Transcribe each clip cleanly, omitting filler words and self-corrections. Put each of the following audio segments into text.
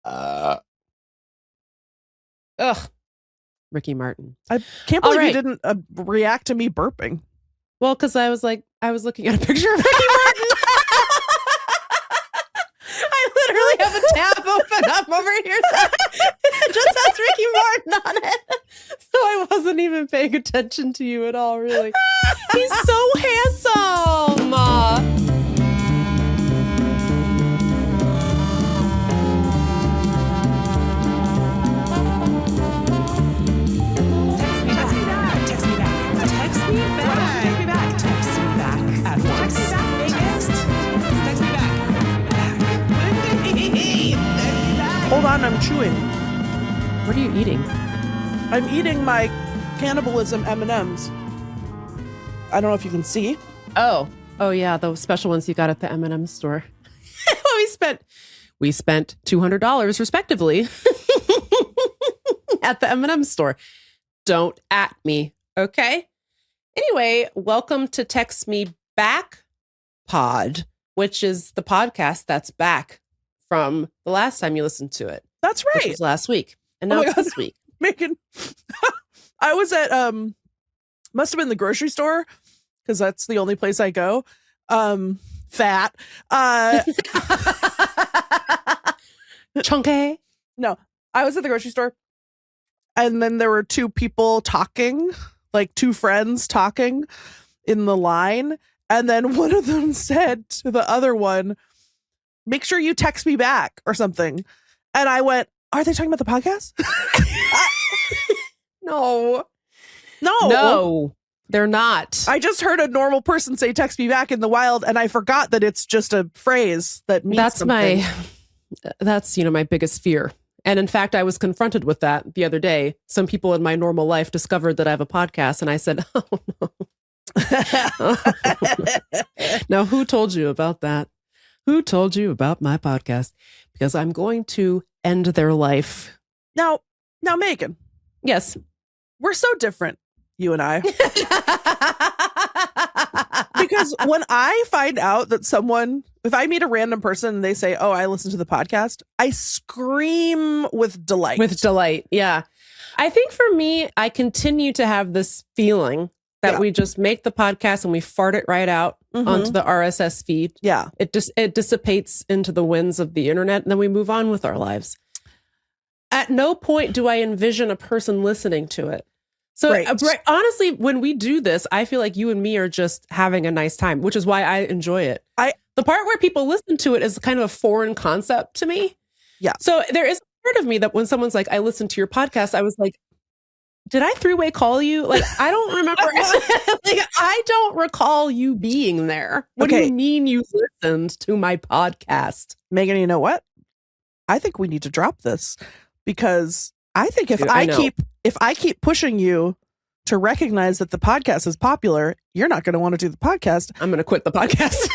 Ugh. Ricky Martin. I can't believe you didn't react to me burping. Well, because I was looking at a picture of Ricky Martin. I literally have a tab open up over here that just has Ricky Martin on it. So I wasn't even paying attention to you at all, really. He's so handsome. Hold on, I'm chewing. What are you eating? I'm eating my cannibalism M&Ms. I don't know if you can see. Oh yeah, those special ones you got at the M&M store. we spent $200 respectively at the M&M store. Don't at me, okay? Anyway, welcome to Text Me Back Pod, which is the podcast that's back from the last time you listened to it. That's right. Which was last week. And now it's this week. Megan, I was at, must have been the grocery store, because that's the only place I go. Fat. Chunky. No, I was at the grocery store, and then there were two people talking, like two friends talking in the line. And then one of them said to the other one, make sure you text me back or something. And I went, are they talking about the podcast? No, they're not. I just heard a normal person say text me back in the wild, and I forgot that it's just a phrase that means something. That's my biggest fear. And in fact, I was confronted with that the other day. Some people in my normal life discovered that I have a podcast, and I said, oh no. Now, who told you about that? Who told you about my podcast? Because I'm going to end their life. Now, Megan. Yes. We're so different, you and I. Because when I find out that if I meet a random person and they say, oh, I listen to the podcast, I scream with delight. Yeah. I think for me, I continue to have this feeling that we just make the podcast and we fart it right out onto the RSS feed. Yeah. It dissipates into the winds of the internet, and then we move on with our lives. At no point do I envision a person listening to it. So honestly, when we do this, I feel like you and me are just having a nice time, which is why I enjoy it. The part where people listen to it is kind of a foreign concept to me. Yeah. So there is a part of me that when someone's like, I listened to your podcast, I was like, did I three-way call you? Like, I don't remember. I don't recall you being there. What do you mean you listened to my podcast? Megan, you know what? I think we need to drop this, because I think if I keep pushing you to recognize that the podcast is popular, you're not going to want to do the podcast. I'm going to quit the podcast.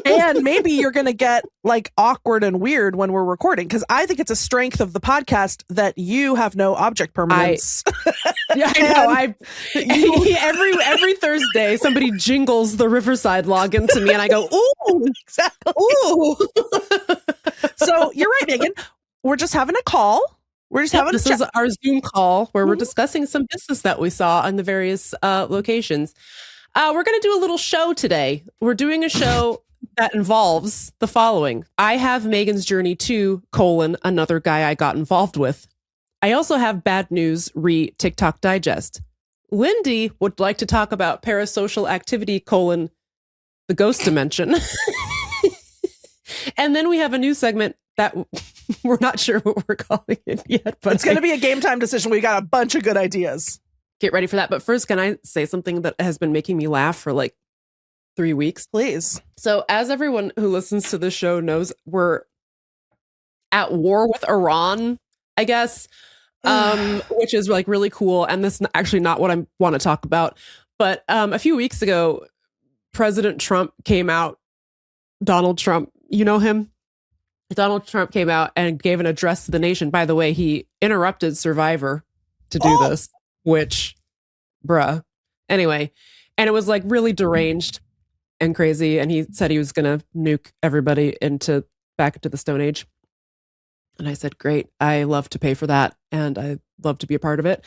And maybe you're going to get like awkward and weird when we're recording, because I think it's a strength of the podcast that you have no object permanence. I know. Every Thursday, somebody jingles the Riverside login to me, and I go, "Ooh, exactly. Ooh." So you're right, Megan. We're just having a call. This is our Zoom call where we're discussing some business that we saw on the various locations. We're going to do a little show today. We're doing a show that involves the following. I have Megan's Journey to, another guy I got involved with. I also have Bad News TikTok Digest. Lindy would like to talk about parasocial activity, the ghost dimension. And then we have a new segment that we're not sure what we're calling it yet. But it's going to be a game time decision. We got a bunch of good ideas. Get ready for that. But first, can I say something that has been making me laugh for like 3 weeks? Please. So as everyone who listens to the show knows, we're at war with Iran, I guess, which is like really cool. And this is actually not what I want to talk about. But a few weeks ago, President Trump came out. Donald Trump, you know him? Donald Trump came out and gave an address to the nation. By the way, he interrupted Survivor to do this, which, bruh. Anyway, and it was like really deranged and crazy. And he said he was going to nuke everybody back into the Stone Age. And I said, great. I love to pay for that. And I love to be a part of it.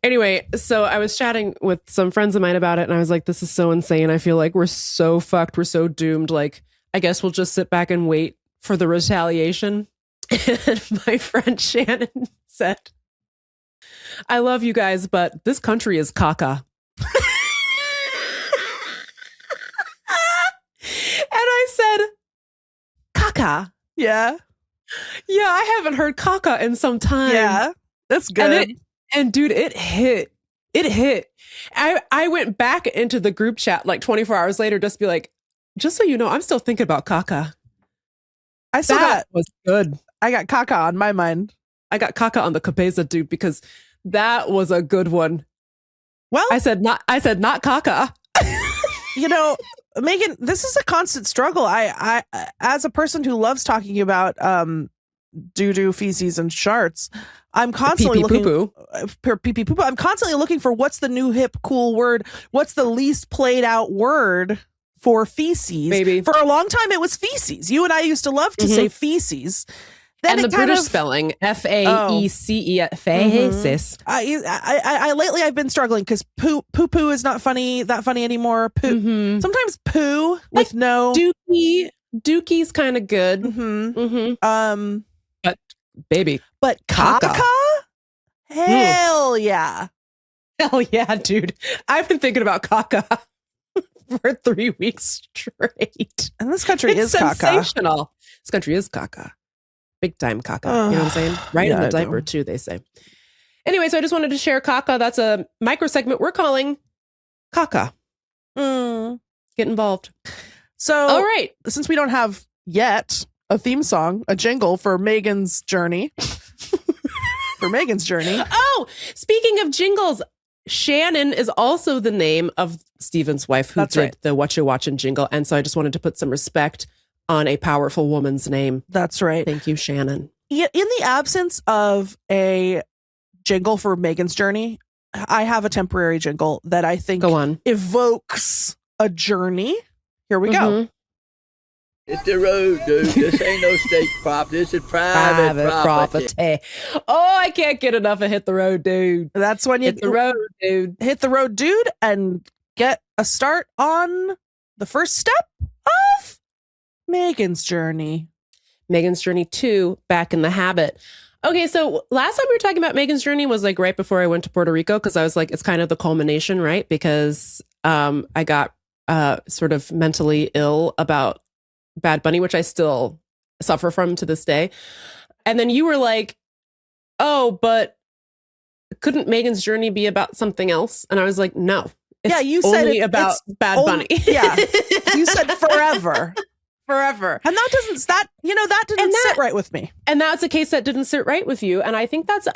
Anyway, so I was chatting with some friends of mine about it. And I was like, this is so insane. I feel like we're so fucked. We're so doomed. Like, I guess we'll just sit back and wait for the retaliation. And my friend Shannon said, I love you guys, but this country is caca. And I said, caca? Yeah. Yeah, I haven't heard caca in some time. Yeah. That's good. And dude, it hit. It hit. I went back into the group chat like 24 hours later just to be like, just so you know, I'm still thinking about caca. That was good. I got caca on my mind. I got caca on the cabeza, dude, because that was a good one. Well, I said not caca. You know, Meagan, this is a constant struggle. I as a person who loves talking about doo-doo, feces, and sharts, I'm constantly looking for pee-pee poo-poo. I'm constantly looking for what's the new hip cool word. What's the least played out word for feces? Baby. For a long time, it was feces. You and I used to love to say feces. Then and the British spelling, F-A-E-C-E, faeces. I lately I've been struggling because poo-poo is not that funny anymore. Poo. Sometimes poo with no dookie. Dookie's kind of good. But baby, but caca? Hell yeah. Hell yeah, dude. I've been thinking about caca for 3 weeks straight. And this country is sensational. Caca. This country is caca. Big time caca. You know what I'm saying? Right in the diaper too, they say. Anyway, so I just wanted to share caca. That's a micro segment we're calling caca. Get involved. So, all right. Since we don't have yet a theme song, a jingle for Meagan's journey. For Meagan's journey. Oh, speaking of jingles, Shannon is also the name of Steven's wife who did the What You Watching jingle. And so I just wanted to put some respect on a powerful woman's name. That's right. Thank you, Shannon. In the absence of a jingle for Meagan's journey, I have a temporary jingle that I think evokes a journey. Here we go. It's the road, dude. This ain't no state property. This is private property. Oh, I can't get enough of Hit the Road, Dude. That's when you hit the road, dude. Hit the road, dude, and get a start on the first step of Meagan's journey. Meagan's journey 2, Back in the Habit. Okay, so last time we were talking about Meagan's journey was like right before I went to Puerto Rico, because I was like, it's kind of the culmination, right? Because I got sort of mentally ill about Bad Bunny, which I still suffer from to this day. And then you were like, oh, but couldn't Meagan's journey be about something else? And I was like, no. It's you only said it's about Bad Bunny. Yeah. You said forever. Forever. And that didn't sit right with me. And that's a case that didn't sit right with you. And I think that's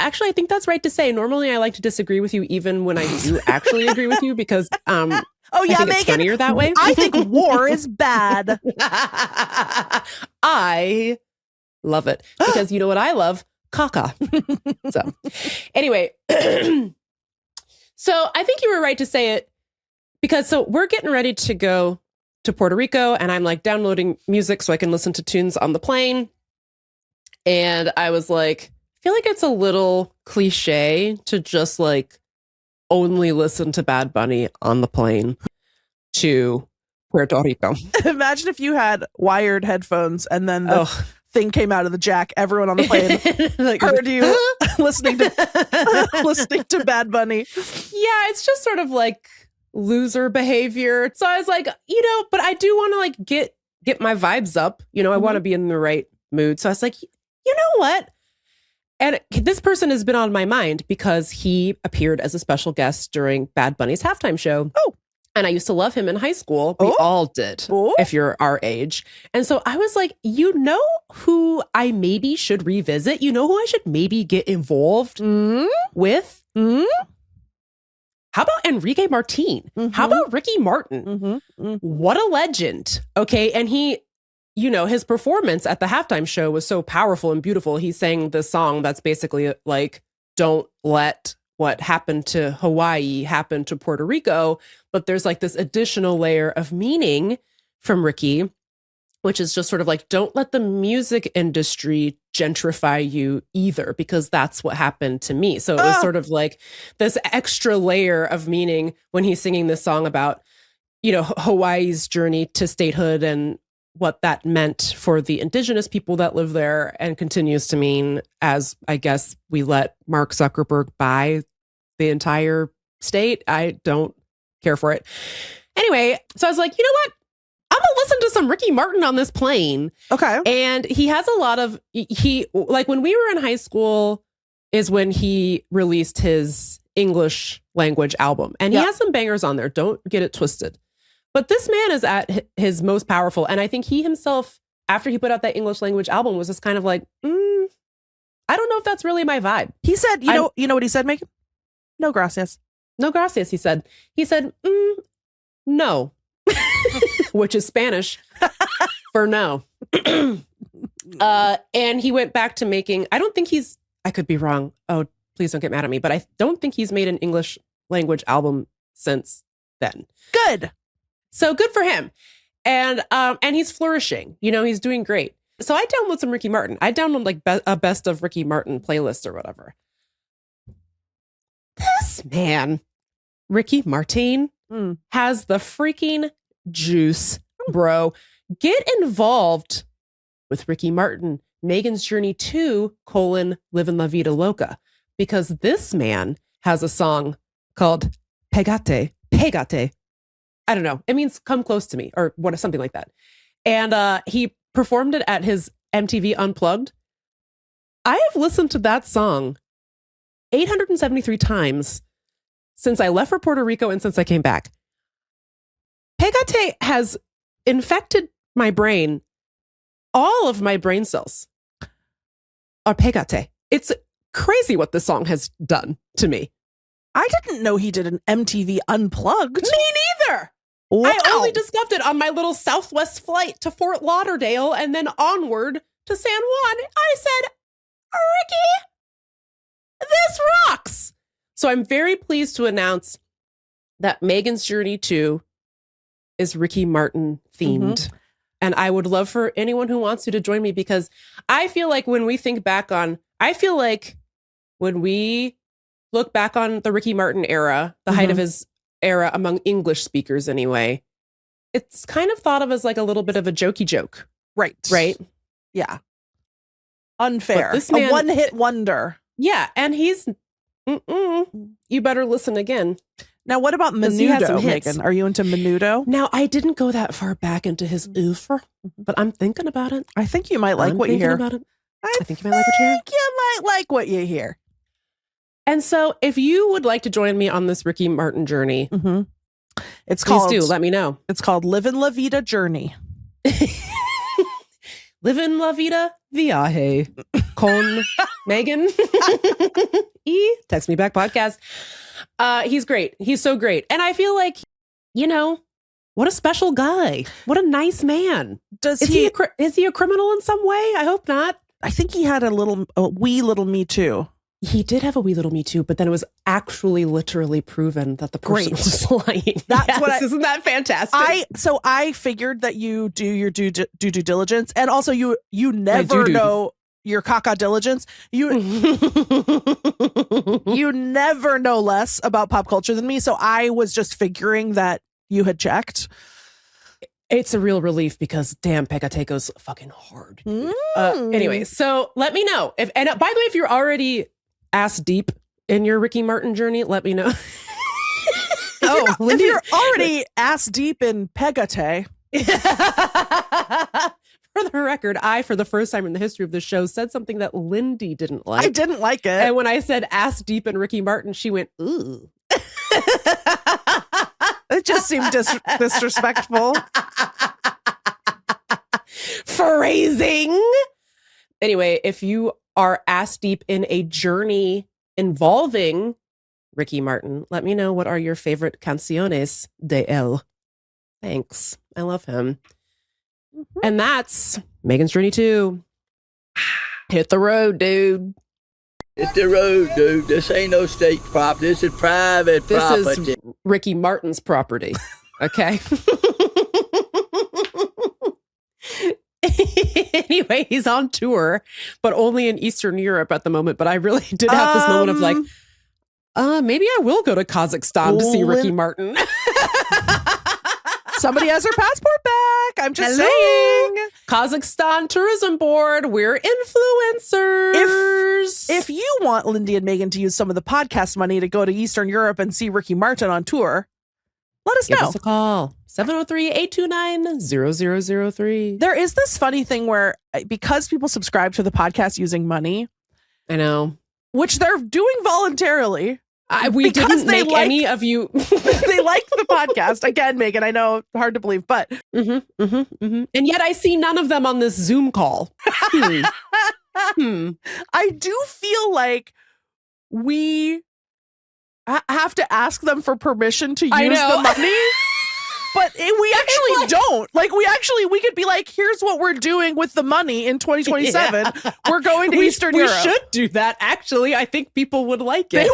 right to say. Normally I like to disagree with you even when I do actually agree with you, because oh yeah, I think Meagan, it's funnier that way. I think war is bad. I love it because you know what I love? Caca. So anyway, so I think you were right to say it, because so we're getting ready to go to Puerto Rico, and I'm like downloading music so I can listen to tunes on the plane. And I was like, I feel like it's a little cliche to just like only listen to Bad Bunny on the plane to Puerto Rico. Imagine if you had wired headphones and then the thing came out of the jack. Everyone on the plane like, heard you listening to Bad Bunny. Yeah, it's just sort of like loser behavior. So I was like, but I do want to like get my vibes up. I want to be in the right mood. So I was like, you know what? And this person has been on my mind because he appeared as a special guest during Bad Bunny's halftime show. Oh. And I used to love him in high school. We all did, if you're our age. And so I was like, who I maybe should revisit? Who I should maybe get involved with? How about Enrique Martin? How about Ricky Martin? What a legend. Okay. And he, his performance at the halftime show was so powerful and beautiful. He sang this song that's basically like, don't let what happened to Hawaii happen to Puerto Rico. But there's like this additional layer of meaning from Ricky which is just sort of like, don't let the music industry gentrify you either, because that's what happened to me. So it was sort of like this extra layer of meaning when he's singing this song about, you know, Hawaii's journey to statehood and what that meant for the indigenous people that live there, and continues to mean as, I guess, we let Mark Zuckerberg buy the entire state. I don't care for it. Anyway, so I was like, you know what? I'm gonna listen to some Ricky Martin on this plane. Okay. And he has a lot of, like when we were in high school is when he released his English language album. And he has some bangers on there. Don't get it twisted. But this man is at his most powerful. And I think he himself, after he put out that English language album, was just kind of like, I don't know if that's really my vibe. He said, you know what he said, Megan? No gracias. No gracias, he said. He said, no. Which is Spanish for no. And he went back to making, I don't think I could be wrong. Oh, please don't get mad at me. But I don't think he's made an English language album since then. Good. So good for him. And he's flourishing. You know, he's doing great. So I download some Ricky Martin. I download like a best of Ricky Martin playlist or whatever. This man, Ricky Martin, has the freaking juice, bro. Get involved with Ricky Martin, Megan's Journey to, Livin' La Vida Loca. Because this man has a song called Pegate. I don't know. It means come close to me or what, something like that. And he performed it at his MTV Unplugged. I have listened to that song 873 times since I left for Puerto Rico and since I came back. Pegate has infected my brain. All of my brain cells are Pegate. It's crazy what this song has done to me. I didn't know he did an MTV Unplugged. Me neither. Wow. I only discovered it on my little Southwest flight to Fort Lauderdale and then onward to San Juan. I said, Ricky, this rocks. So I'm very pleased to announce that Megan's Journey 2 is Ricky Martin themed. Mm-hmm. And I would love for anyone who wants to join me, because I feel like when we look back on the Ricky Martin era, the height of his era among English speakers anyway, it's kind of thought of as like a little bit of a jokey joke. Right. Yeah. Unfair. This man, a one-hit wonder. Yeah. And he's, you better listen again. Now, what about Menudo, Megan? Are you into Menudo? Now, I didn't go that far back into his oeuvre, but I'm thinking about it. I think you might like what you hear. I think you might like what you hear. You might like what you hear. And so if you would like to join me on this Ricky Martin journey, please do. Let me know. It's called Livin' La Vida Journey. Livin' La Vida Viaje con Megan. Text Me Back podcast. He's great. He's so great. And I feel like, what a special guy. What a nice man. Is he a criminal in some way? I hope not. I think he had a wee little Me Too. He did have a wee little Me Too, but then it was actually literally proven that the person was lying. Isn't that fantastic? I figured that you do your due diligence, and also you never know your caca diligence. You never know less about pop culture than me, so I was just figuring that you had checked. It's a real relief because damn, Pegate goes fucking hard. Anyway, so let me know by the way, if you're already ass deep in your Ricky Martin journey, let me know. If you're already ass deep in Pegate. For the record, for the first time in the history of the show, said something that Lindy didn't like. I didn't like it. And when I said ass deep in Ricky Martin, she went, ooh. It just seemed disrespectful. Phrasing. Anyway, if you are ass deep in a journey involving Ricky Martin, let me know what are your favorite canciones de él. Thanks. I love him. And that's Megan's Journey 2. Hit the road, dude. Hit the road, dude. This ain't no state property. This is private property. This is Ricky Martin's property. Okay. Anyway, he's on tour, but only in Eastern Europe at the moment. But I really did have this moment of like, maybe I will go to Kazakhstan to see Ricky Martin. Somebody has her passport back. I'm just saying. Kazakhstan Tourism Board, we're influencers. If you want Lindy and Meagan to use some of the podcast money to go to Eastern Europe and see Ricky Martin on tour, let us know. Give us a call. 703-829-0003. There is this funny thing where because people subscribe to the podcast using money, I know, which they're doing voluntarily. We didn't make any of you. They like the podcast. Again, Meagan, I know, hard to believe, but. And yet I see none of them on this Zoom call. I do feel like we have to ask them for permission to use the money. But we actually don't. Like, we could be like, here's what we're doing with the money in 2027. Yeah. We're going to Eastern Europe. We should do that, actually. I think people would like it.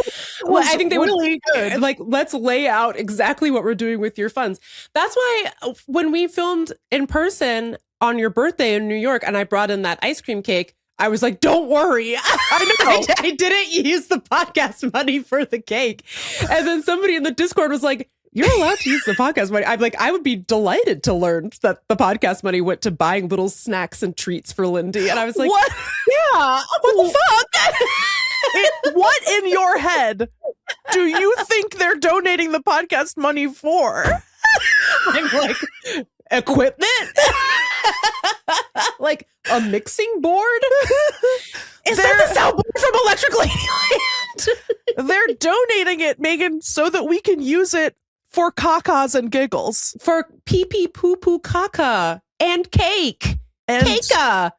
I think they really would. Like, let's lay out exactly what we're doing with your funds. That's why when we filmed in person on your birthday in New York and I brought in that ice cream cake, I was like, don't worry. I know. I didn't use the podcast money for the cake. And then somebody in the Discord was like, you're allowed to use the podcast money. I'm like, I would be delighted to learn that the podcast money went to buying little snacks and treats for Lindy. And I was like, what? Yeah, what the fuck? What in your head do you think they're donating the podcast money for? I'm like, equipment? Like a mixing board? Is that the soundboard from Electric Ladyland? They're donating it, Meagan, so that we can use it for cacas and giggles. For pee-pee, poo-poo, caca, and cake. And caca.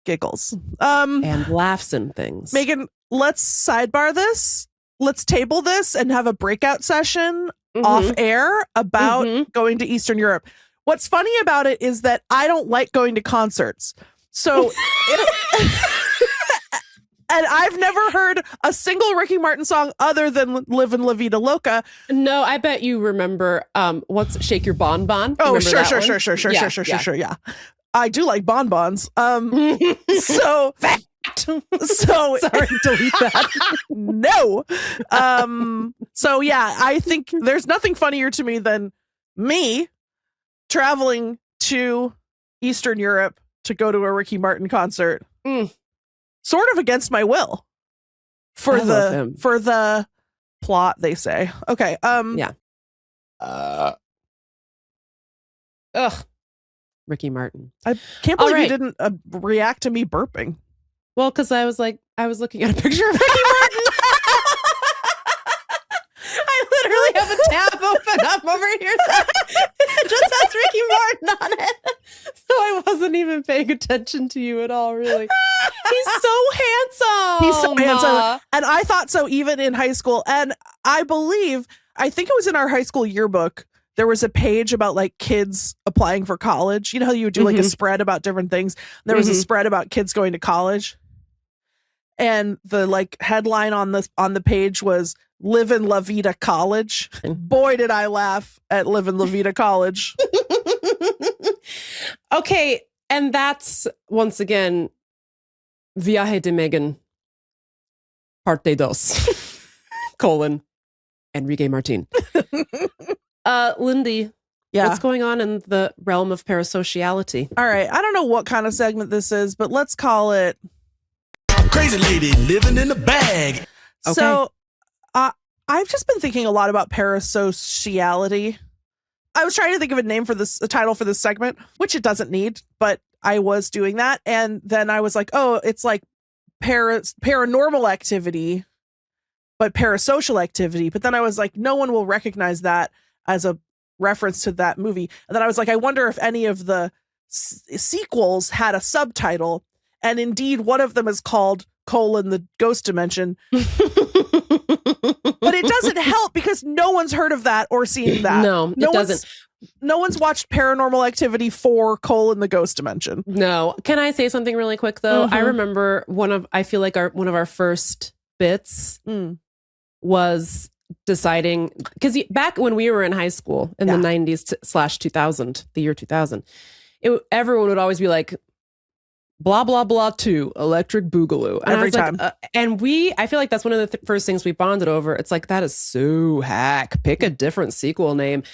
Giggles. And laughs and things. Meagan, let's sidebar this. Let's table this and have a breakout session off air about going to Eastern Europe. What's funny about it is that I don't like going to concerts. So... And I've never heard a single Ricky Martin song other than Livin' La Vida Loca. No, I bet you remember what's Shake Your Bon Bon. Oh, sure. Yeah. I do like bonbons. So sorry, delete that. No. So yeah, I think there's nothing funnier to me than me traveling to Eastern Europe to go to a Ricky Martin concert. Sort of against my will for the plot, they say. Okay. Yeah. Ricky Martin. I can't believe you didn't react to me burping. Well, because I was looking at a picture of Ricky Martin. I literally have a tab open up over here that just has Ricky Martin on it. So I wasn't even paying attention to you at all, really. He's so handsome. He's so handsome. And I thought so even in high school. And I think it was in our high school yearbook, there was a page about like kids applying for college. You know how you would do like a spread about different things? There was a spread about kids going to college. And the like headline on the page was Livin' La Vida College. And boy, did I laugh at Livin' La Vida College. Okay. And that's once again, Viaje de Meagan, parte dos, Enrique Martin. Lindy, what's going on in the realm of parasociality? All right. I don't know what kind of segment this is, but let's call it Crazy Lady Living in a Bag. Okay. So I've just been thinking a lot about parasociality. I was trying to think of a title for this segment, which it doesn't need, but I was doing that. And then I was like, oh, it's like paranormal activity, but parasocial activity. But then I was like, no one will recognize that as a reference to that movie. And then I was like, I wonder if any of the sequels had a subtitle. And indeed, one of them is called the Ghost Dimension. But it doesn't help because no one's heard of that or seen that. No, it doesn't. No one's watched Paranormal Activity 4: the Ghost Dimension. No. Can I say something really quick though? I remember one of our first bits was deciding, because back when we were in high school in the 90s /2000, the year 2000, everyone would always be like, blah, blah, blah, 2, Electric Boogaloo. And Every I was time. Like, I feel like that's one of the first things we bonded over. It's like, that is so hack. Pick a different sequel name.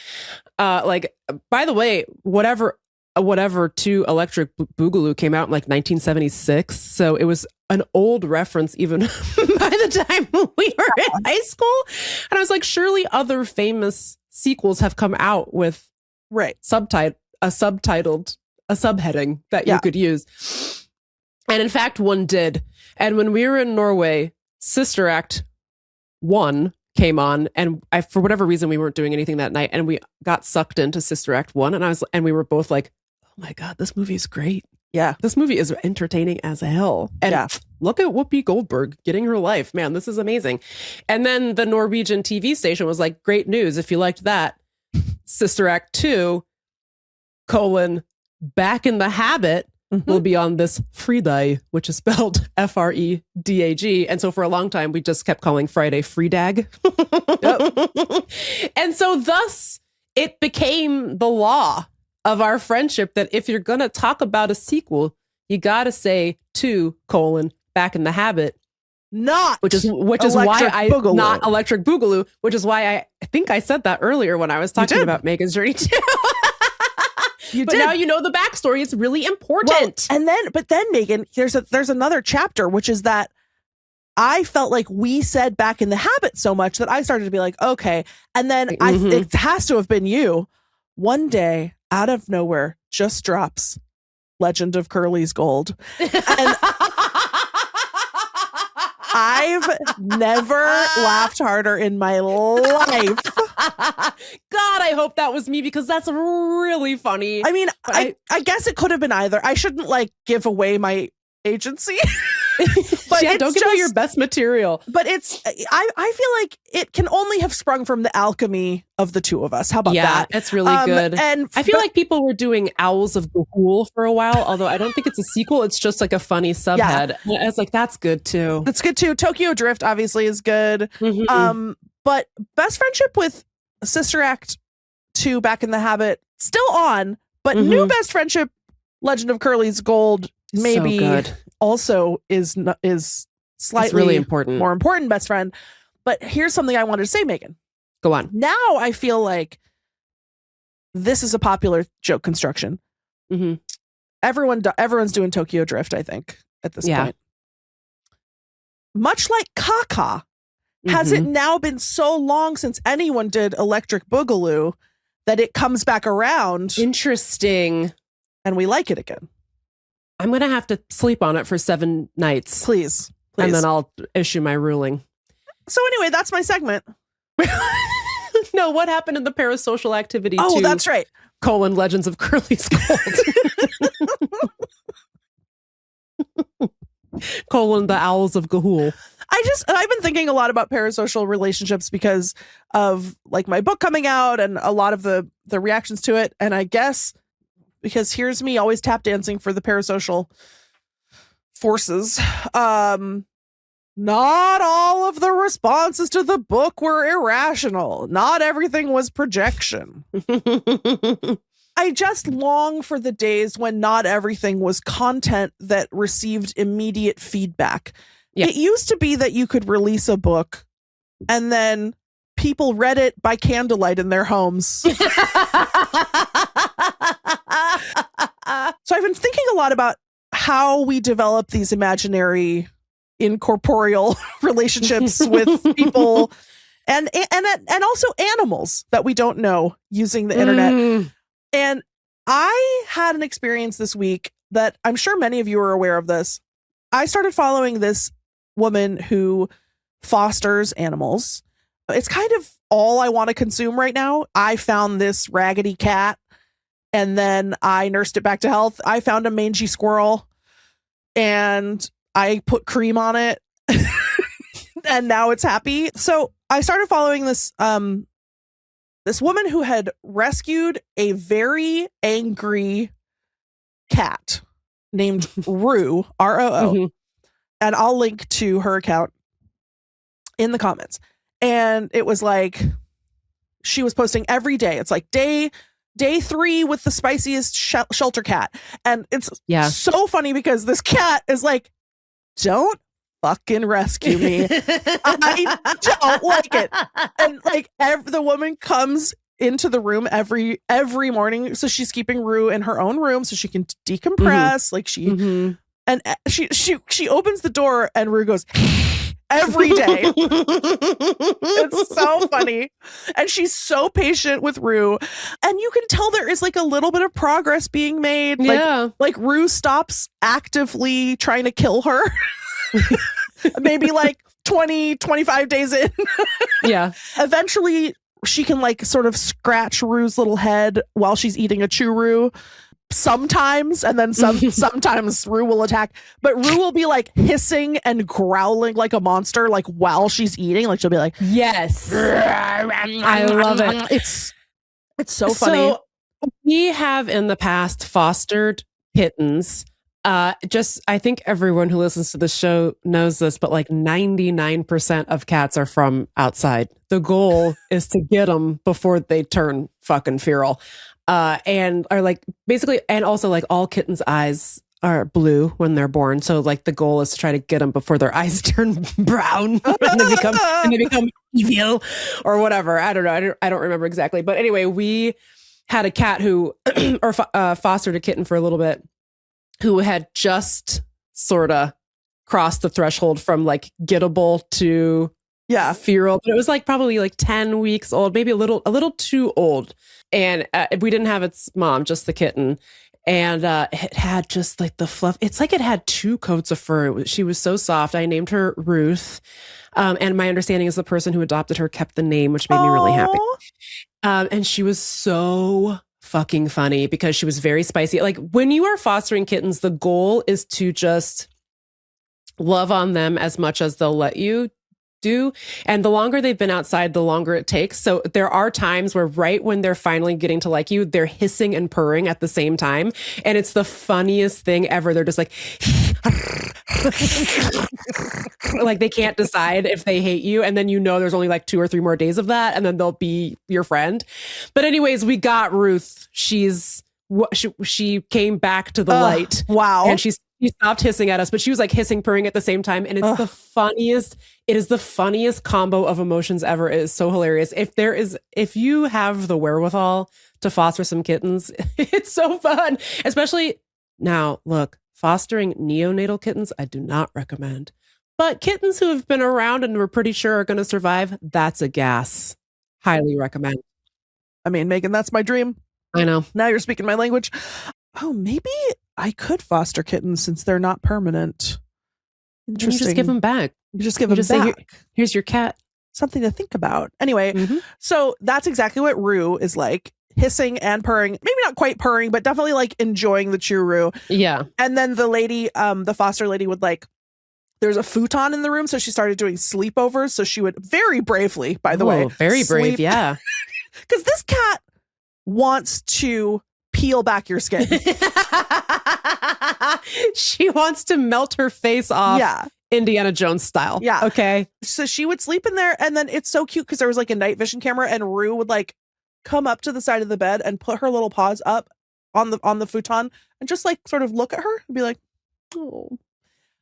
Like, by the way, whatever 2 Electric Boogaloo came out in like 1976. So it was an old reference even by the time we were in high school. And I was like, surely other famous sequels have come out with a subheading that you could use. And in fact, one did. And when we were in Norway, Sister Act 1 came on, and for whatever reason, we weren't doing anything that night, and we got sucked into Sister Act 1, and we were both like, oh my God, this movie is great. Yeah. This movie is entertaining as hell. And look at Whoopi Goldberg getting her life. Man, this is amazing. And then the Norwegian TV station was like, great news. If you liked that, Sister Act 2, Back in the Habit will be on this Friday, which is spelled Fredag. And so for a long time, we just kept calling Friday Freedag. And so thus it became the law of our friendship that if you're going to talk about a sequel, you got to say 2, Back in the Habit. Which is why not Electric Boogaloo, which is why I think I said that earlier when I was talking about Megan's Journey too. Now you know the backstory. It's really important. Well, but then Megan, there's another chapter, which is that I felt like we said Back in the Habit so much that I started to be like, okay. And then it has to have been you. One day, out of nowhere, just drops Legend of Curly's Gold. And I've never laughed harder in my life. God, I hope that was me because that's really funny. I mean, I guess it could have been either. I shouldn't like give away my agency. But don't give away your best material. But I feel like it can only have sprung from the alchemy of the two of us. How about that? Yeah, it's really good. And I feel like people were doing Owls of Ga'Hoole for a while, although I don't think it's a sequel. It's just like a funny subhead. Yeah. I was like, that's good too. That's good too. Tokyo Drift obviously is good. But Best Friendship with Sister Act 2, Back in the Habit, still on. But new Best Friendship, Legend of Curly's Gold, maybe so good. Also is slightly really important. More important best friend. But here's something I wanted to say, Megan. Go on. Now I feel like this is a popular joke construction. Everyone's doing Tokyo Drift, I think, at this point. Much like caca, has it now been so long since anyone did Electric Boogaloo that it comes back around? Interesting. And we like it again. I'm going to have to sleep on it for 7 nights. Please. And then I'll issue my ruling. So anyway, that's my segment. No, what happened in the parasocial activity? Oh, that's right. Legends of Curly's Gold. The Owls of Ga'Hoole. I've been thinking a lot about parasocial relationships because of like my book coming out and a lot of the reactions to it. And I guess because here's me always tap dancing for the parasocial forces. Not all of the responses to the book were irrational. Not everything was projection. I just long for the days when not everything was content that received immediate feedback. Yeah. It used to be that you could release a book and then people read it by candlelight in their homes. So I've been thinking a lot about how we develop these imaginary incorporeal relationships with people and also animals that we don't know using the internet. And I had an experience this week that I'm sure many of you are aware of this. I started following this woman who fosters animals. It's kind of all I want to consume right now. I found this raggedy cat and then I nursed it back to health. I found a mangy squirrel and I put cream on it and now it's happy. So I started following this this woman who had rescued a very angry cat named Roo, R-O-O. And I'll link to her account in the comments. And it was like, she was posting every day. It's like day day 3 with the spiciest shelter cat. And it's Yeah. so funny because this cat is like, don't fucking rescue me. I don't like it. And like the woman comes into the room every morning. So she's keeping Rue in her own room so she can decompress. Like and she opens the door and Rue goes every day. It's so funny. And she's so patient with Rue. And you can tell there is like a little bit of progress being made. Yeah. Like Rue stops actively trying to kill her. Maybe like 25 days in. Yeah. Eventually she can like sort of scratch Rue's little head while she's eating a churu sometimes, and then sometimes Rue will attack, but Rue will be like hissing and growling like a monster like while she's eating. Like she'll be like, yes, I love it. It's so funny. So we have in the past fostered kittens. I think everyone who listens to the show knows this, but like 99% of cats are from outside. The goal is to get them before they turn fucking feral. And are like basically, and also like all kittens' eyes are blue when they're born. So like the goal is to try to get them before their eyes turn brown and they become evil or whatever. I don't know. I don't remember exactly. But anyway, we had a cat who fostered a kitten for a little bit, who had just sort of crossed the threshold from like gettable to feral, but it was like probably like 10 weeks old, maybe a little too old. And we didn't have its mom, just the kitten. And it had just like the fluff. It's like it had 2 coats of fur. She was so soft. I named her Ruth. And my understanding is the person who adopted her kept the name, which made me really happy. And she was so fucking funny because she was very spicy. Like when you are fostering kittens, the goal is to just love on them as much as they'll let you do. And the longer they've been outside, the longer it takes. So there are times where right when they're finally getting to like you, they're hissing and purring at the same time. And it's the funniest thing ever. They're just like, like they can't decide if they hate you. And then you know there's only like 2 or 3 more days of that. And then they'll be your friend. But anyways, we got Ruth. She came back to the light. Wow. And she stopped hissing at us, but she was like hissing, purring at the same time. And it's the funniest. It is the funniest combo of emotions ever. It is so hilarious. If you have the wherewithal to foster some kittens, it's so fun. Especially now, look, fostering neonatal kittens, I do not recommend. But kittens who have been around and we're pretty sure are going to survive, that's a gas. Highly recommend. I mean, Megan, that's my dream. I know. Now you're speaking my language. Oh, maybe I could foster kittens since they're not permanent. Interesting. You just give them back. You just give them back. Say, here's your cat. Something to think about. Anyway, so that's exactly what Rue is like. Hissing and purring. Maybe not quite purring, but definitely like enjoying the churu. Yeah. And then the lady, the foster lady would like, there's a futon in the room. So she started doing sleepovers. So she would very bravely, by the way. Very brave. Yeah. Because this cat wants to peel back your skin. She wants to melt her face off. Yeah. Indiana Jones style. Yeah. Okay. So she would sleep in there. And then it's so cute because there was like a night vision camera and Rue would like come up to the side of the bed and put her little paws up on the futon and just like sort of look at her and be like, oh.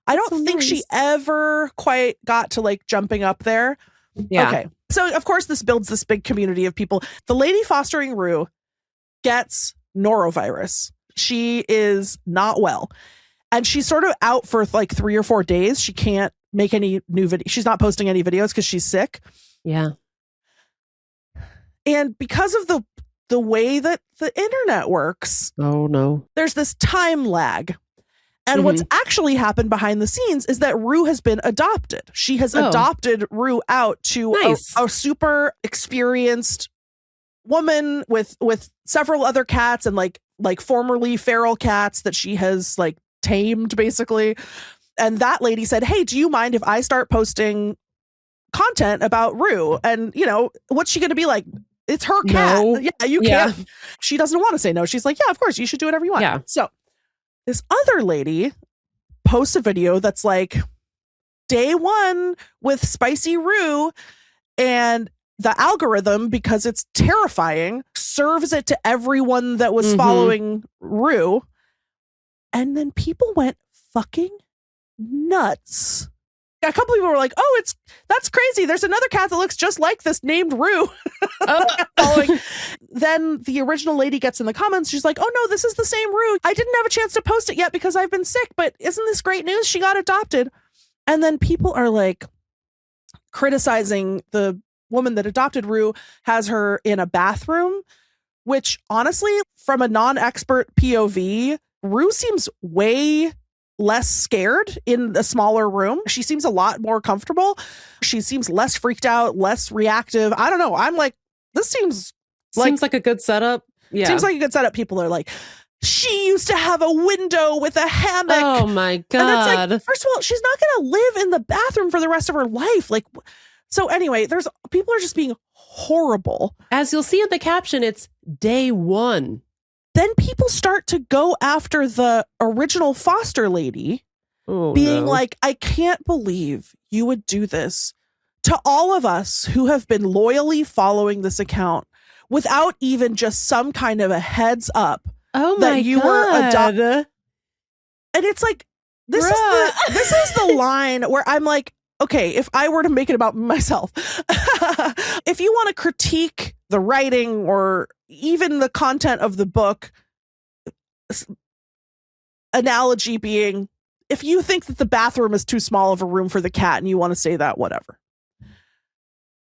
I don't think she ever quite got to like jumping up there. Yeah. Okay. So of course this builds this big community of people. The lady fostering Rue gets norovirus. She is not well. And she's sort of out for like 3 or 4 days. She can't make any new video. She's not posting any videos because she's sick. Yeah. And because of the way that the internet works, oh no, there's this time lag. And what's actually happened behind the scenes is that Rue has been adopted. She has adopted Rue out to a super experienced woman with several other cats and like formerly feral cats that she has like tamed basically. And that lady said, hey, do you mind if I start posting content about Rue? And you know, what's she going to be like? It's her cat. No. Yeah, you can't. She doesn't want to say no. She's like, yeah, of course, you should do whatever you want. Yeah. So this other lady posts a video that's like day 1 with spicy Rue. And the algorithm, because it's terrifying, serves it to everyone that was following Rue. And then people went fucking nuts. A couple people were like, "Oh, that's crazy. There's another cat that looks just like this named Rue." Then the original lady gets in the comments. She's like, "Oh no, this is the same Rue. I didn't have a chance to post it yet because I've been sick, but isn't this great news? She got adopted." And then people are like criticizing the woman that adopted Rue, has her in a bathroom, which honestly, from a non-expert POV, Rue seems way less scared in a smaller room. She seems a lot more comfortable. She seems less freaked out, less reactive. I don't know. I'm like, this seems like a good setup. Yeah. Seems like a good setup. People are like, she used to have a window with a hammock. Oh my God. And it's like, first of all, she's not going to live in the bathroom for the rest of her life. Like, so anyway, people are just being horrible. As you'll see in the caption, it's day one. Then people start to go after the original foster lady, being like, I can't believe you would do this to all of us who have been loyally following this account without even just some kind of a heads up that you were adopted. And it's like, this is the line where I'm like, okay, if I were to make it about myself, if you want to critique the writing or even the content of the book, analogy being, if you think that the bathroom is too small of a room for the cat and you want to say that, whatever.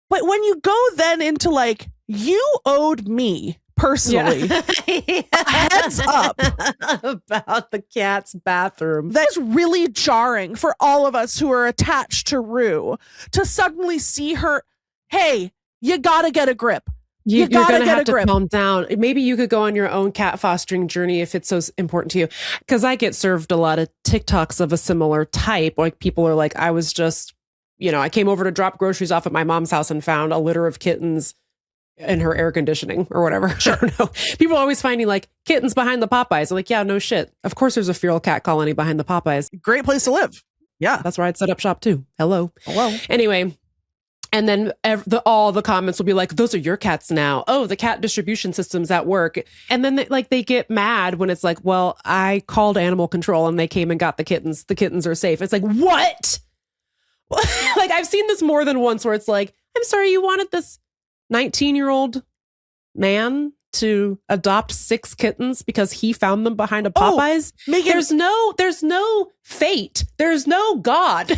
But when you go then into like, you owed me personally a heads up about the cat's bathroom. That is really jarring for all of us who are attached to Rue to suddenly see her. Hey, you gotta get a grip. You're gonna have to calm down. Maybe you could go on your own cat fostering journey if it's so important to you. Because I get served a lot of TikToks of a similar type. Like people are like, I was just, I came over to drop groceries off at my mom's house and found a litter of kittens in her air conditioning or whatever. Sure. I don't know. People are always finding like kittens behind the Popeyes. I'm like, yeah, no shit. Of course there's a feral cat colony behind the Popeyes. Great place to live. Yeah. That's where I'd set up shop too. Hello. Anyway. And then all the comments will be like, those are your cats now. Oh, the cat distribution system's at work. And then they get mad when it's like, well, I called animal control and they came and got the kittens. The kittens are safe. It's like, what? Like I've seen this more than once where it's like, I'm sorry, you wanted this 19-year-old man to adopt 6 kittens because he found them behind a Popeyes. Meagan, there's no fate. There's no God.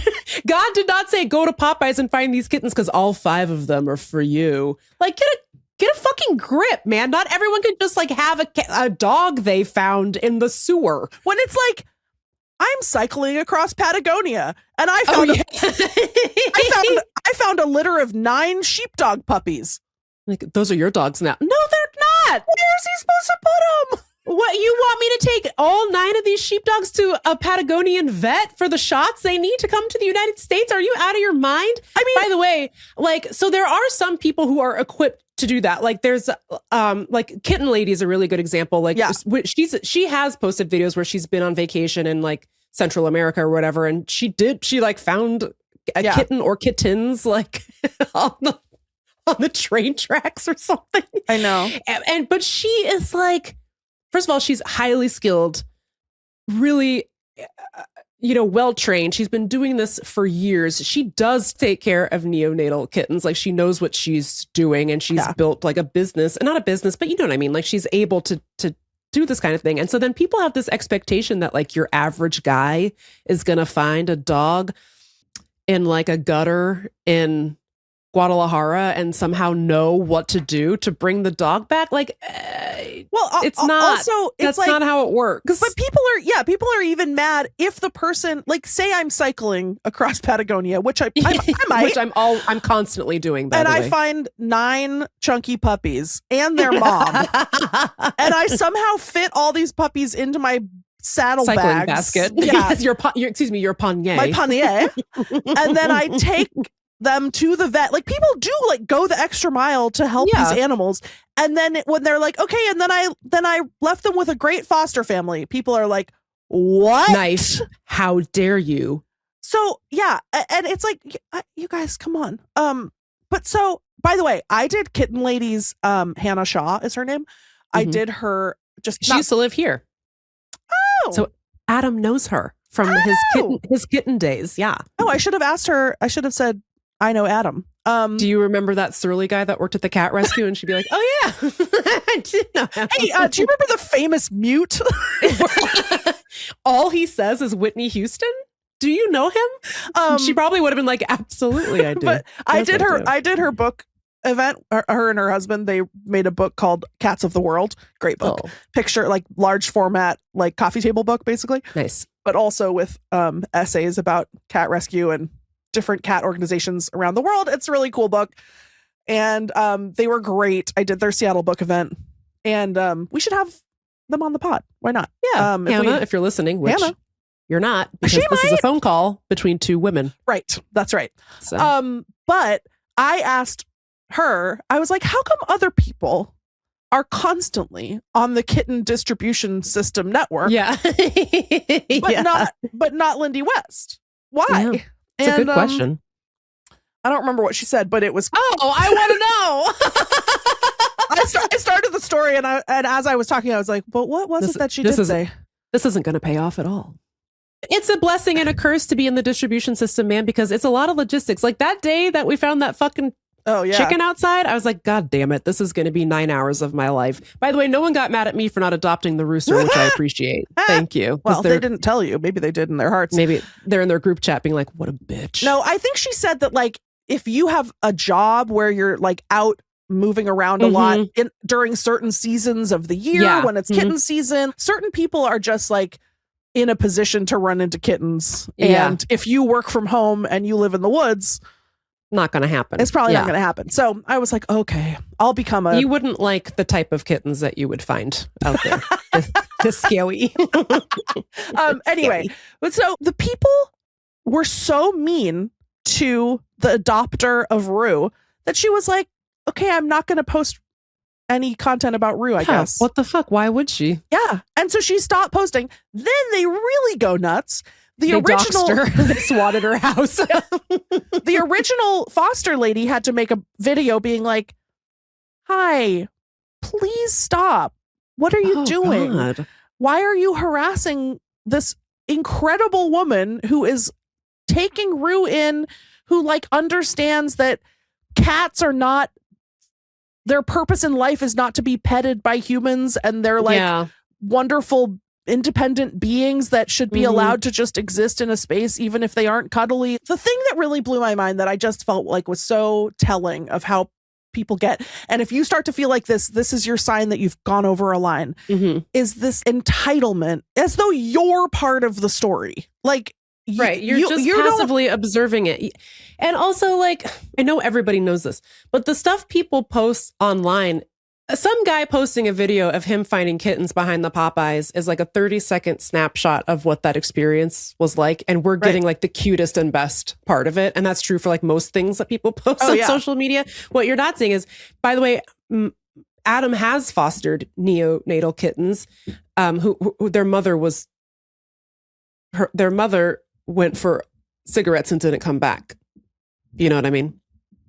God did not say go to Popeyes and find these kittens because all 5 of them are for you. Like get a fucking grip, man. Not everyone can just like have a dog they found in the sewer. When it's like, I'm cycling across Patagonia and I found I found a litter of 9 sheepdog puppies. Like, those are your dogs now. No, they're not. Where's he supposed to put them? What, you want me to take all 9 of these sheepdogs to a Patagonian vet for the shots they need to come to the United States? Are you out of your mind? I mean, by the way, like, so there are some people who are equipped to do that. Like there's like Kitten Lady is a really good example. Like she has posted videos where she's been on vacation in like Central America or whatever. And she like found a kitten or kittens like on the train tracks or something. I know. But she is like, first of all, she's highly skilled, really, well-trained. She's been doing this for years. She does take care of neonatal kittens. Like she knows what she's doing and she's built like a business, not a business, but you know what I mean? Like she's able to do this kind of thing. And so then people have this expectation that like your average guy is going to find a dog in like a gutter in Guadalajara and somehow know what to do to bring the dog back. Like, it's not. Also, that's like, not how it works. But people are even mad if the person, like, say I'm cycling across Patagonia, which I might, which I'm constantly doing. By and the way. I find 9 chunky puppies and their mom, and I somehow fit all these puppies into my saddlebags basket. Yeah, your pannier. My pannier, and then I take them to the vet. Like people do like go the extra mile to help these animals, and then when they're like, okay, and then I left them with a great foster family, people are like, what? Nice, how dare you? So and it's like, you guys, come on. But so by the way, I did Kitten Lady's Hannah Shaw is her name. I did her just she used to live here. Oh. So Adam knows her from his kitten days. Yeah. Oh, I should have asked her. I should have said, I know Adam. Do you remember that surly guy that worked at the cat rescue? And she'd be like, "Oh yeah, I did know him." Hey, do you remember the famous mute? All he says is Whitney Houston. Do you know him? She probably would have been like, "Absolutely, I do." But I did her book event. Her and her husband, they made a book called Cats of the World. Great book. Picture, like large format, like coffee table book, basically. Nice. But also with essays about cat rescue and different cat organizations around the world. It's a really cool book. And they were great. I did their Seattle book event. And we should have them on the pod. Why not? Yeah. Hannah, if you're listening, which you're not, because this is a phone call between two women. Right. That's right. So. But I asked her, I was like, how come other people are constantly on the kitten distribution system network? Yeah. but not Lindy West. Why? Yeah. It's a good question. I don't remember what she said, but it was. Oh, I want to know. I started the story, and as I was talking, I was like, "But what was it that she did say?" This isn't going to pay off at all. It's a blessing and a curse to be in the distribution system, man, because it's a lot of logistics. Like that day that we found that fucking chicken outside, I was like, God damn it, this is going to be 9 hours of my life. By the way, no one got mad at me for not adopting the rooster, which I appreciate. Thank you. Well, they didn't tell you. Maybe they did in their hearts. Maybe they're in their group chat being like, what a bitch. No, I think she said that, like, if you have a job where you're like out moving around a lot during certain seasons of the year, when it's kitten season, certain people are just like in a position to run into kittens. And if you work from home and you live in the woods, not going to happen. It's probably not going to happen. So I was like, okay, I'll become You wouldn't like the type of kittens that you would find out there. the scary. Anyway, so the people were so mean to the adopter of Rue that she was like, okay, I'm not going to post any content about Rue, I guess. What the fuck? Why would she? Yeah. And so she stopped posting. Then they really go nuts. They doxed her. They swatted her house. The original foster lady had to make a video being like, hi, please stop. What are you doing? God. Why are you harassing this incredible woman who is taking Rue in, who like understands that cats are not, their purpose in life is not to be petted by humans, and they're like wonderful independent beings that should be allowed to just exist in a space even if they aren't cuddly. The thing that really blew my mind that I just felt like was so telling of how people get, and if you start to feel like this is your sign that you've gone over a line, is this entitlement as though you're part of the story. Like you're just passively observing it. And also, like, I know everybody knows this, but the stuff people post online, some guy posting a video of him finding kittens behind the Popeyes is like a 30-second snapshot of what that experience was like. And we're getting like the cutest and best part of it. And that's true for like most things that people post on social media. What you're not seeing is, by the way, Adam has fostered neonatal kittens who their mother went for cigarettes and didn't come back. You know what I mean?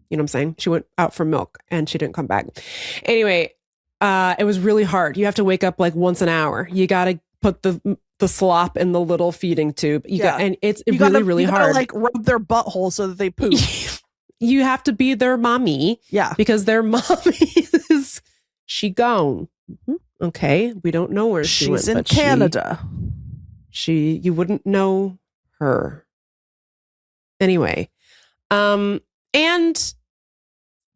You know what I'm saying? She went out for milk and she didn't come back. Anyway, it was really hard. You have to wake up like once an hour. You got to put the slop in the little feeding tube. It's really hard. Like rub their butthole so that they poop. You have to be their mommy. Yeah. Because their mommy she gone. Okay. We don't know where she went. She's in Canada. You wouldn't know her. Anyway. And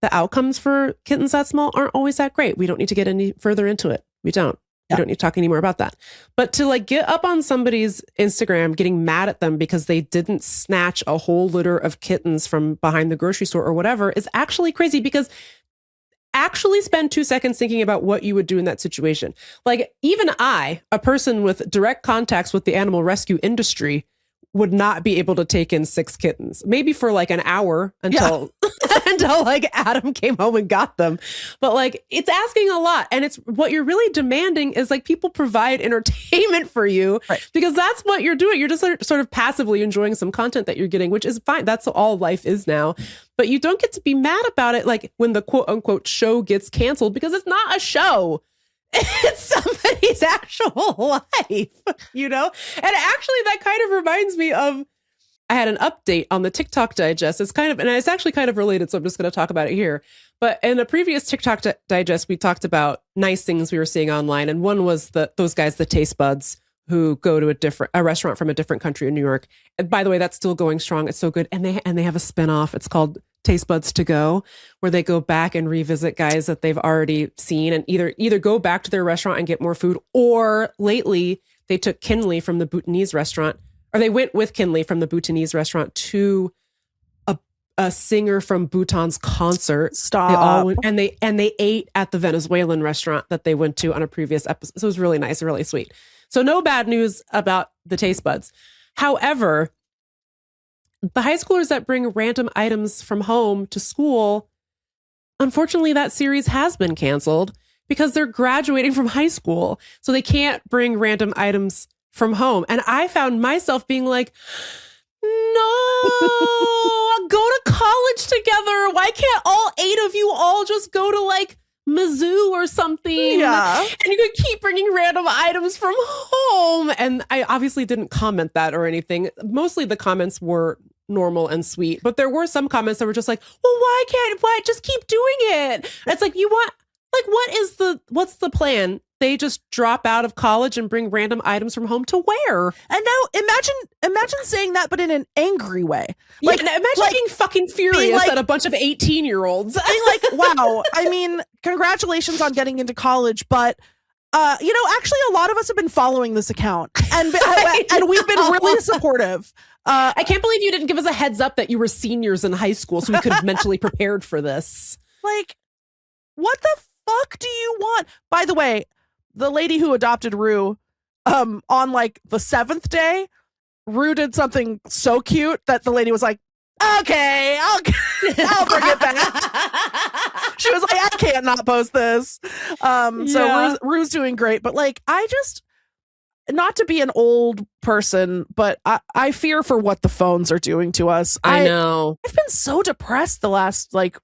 the outcomes for kittens that small aren't always that great. We don't need to get any further into it. We don't need to talk anymore about that. But to like get up on somebody's Instagram, getting mad at them because they didn't snatch a whole litter of kittens from behind the grocery store or whatever is actually crazy, because actually spend 2 seconds thinking about what you would do in that situation. Like even I, a person with direct contacts with the animal rescue industry, would not be able to take in 6 kittens, maybe for like an hour until until like Adam came home and got them. But like, it's asking a lot. And it's what you're really demanding is like people provide entertainment for you, because that's what you're doing. You're just sort of passively enjoying some content that you're getting, which is fine. That's all life is now. But you don't get to be mad about it like when the quote unquote show gets canceled, because it's not a show. It's somebody's actual life, you know? And actually, that kind of reminds me of, I had an update on the TikTok digest. It's kind of, and it's actually kind of related, so I'm just going to talk about it here. But in a previous TikTok digest, we talked about nice things we were seeing online. And one was those guys, the taste buds, who go to a restaurant from a different country in New York. And by the way, that's still going strong. It's so good. And they have a spinoff. It's called Taste Buds to Go, where they go back and revisit guys that they've already seen and either go back to their restaurant and get more food, or lately they took Kinley from the Bhutanese restaurant, or they went with Kinley from the Bhutanese restaurant to a singer from Bhutan's concert. Stop. They all went, and they ate at the Venezuelan restaurant that they went to on a previous episode. So it was really nice and really sweet. So no bad news about the Taste Buds. However, the high schoolers that bring random items from home to school, unfortunately, that series has been canceled because they're graduating from high school. So they can't bring random items from home. And I found myself being like, no, go to college together. Why can't all 8 of you all just go to like Mizzou or something? Yeah. And you could keep bringing random items from home. And I obviously didn't comment that or anything. Mostly the comments were normal and sweet, but there were some comments that were just like, well, why just keep doing it? It's like, what's the plan? They just drop out of college and bring random items from home to wear. And now imagine saying that, but in an angry way. Like, imagine being fucking furious like, at a bunch of 18-year-olds. Being like, wow, I mean, congratulations on getting into college, but actually a lot of us have been following this account and we've been really supportive. I can't believe you didn't give us a heads up that you were seniors in high school so we could have mentally prepared for this. Like, what the fuck do you want? By the way, the lady who adopted Rue, on like the 7th day, Rue did something so cute that the lady was like, okay, I'll bring it back. She was like, I can't not post this. So Rue's doing great. But like, I just, not to be an old person, but I fear for what the phones are doing to us. I know. I've been so depressed the last, like,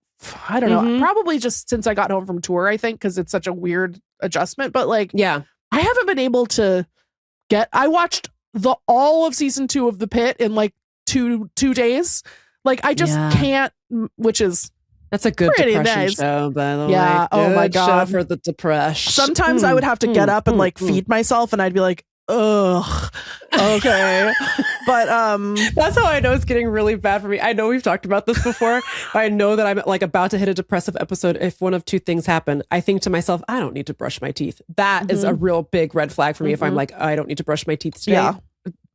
I don't know, probably just since I got home from tour, I think, because it's such a weird adjustment. But like, yeah, I haven't been able to I watched all of season 2 of The Pitt in like two days. Like, I just can't, which is, that's a good pretty depression nice show, by the way. Yeah. Oh my God. Show for the depression. Sometimes I would have to get up and like feed myself, and I'd be like, ugh, okay. But that's how I know it's getting really bad for me. I know we've talked about this before. I know that I'm like about to hit a depressive episode if one of two things happen. I think to myself, I don't need to brush my teeth. That is a real big red flag for me. If I'm like, I don't need to brush my teeth today,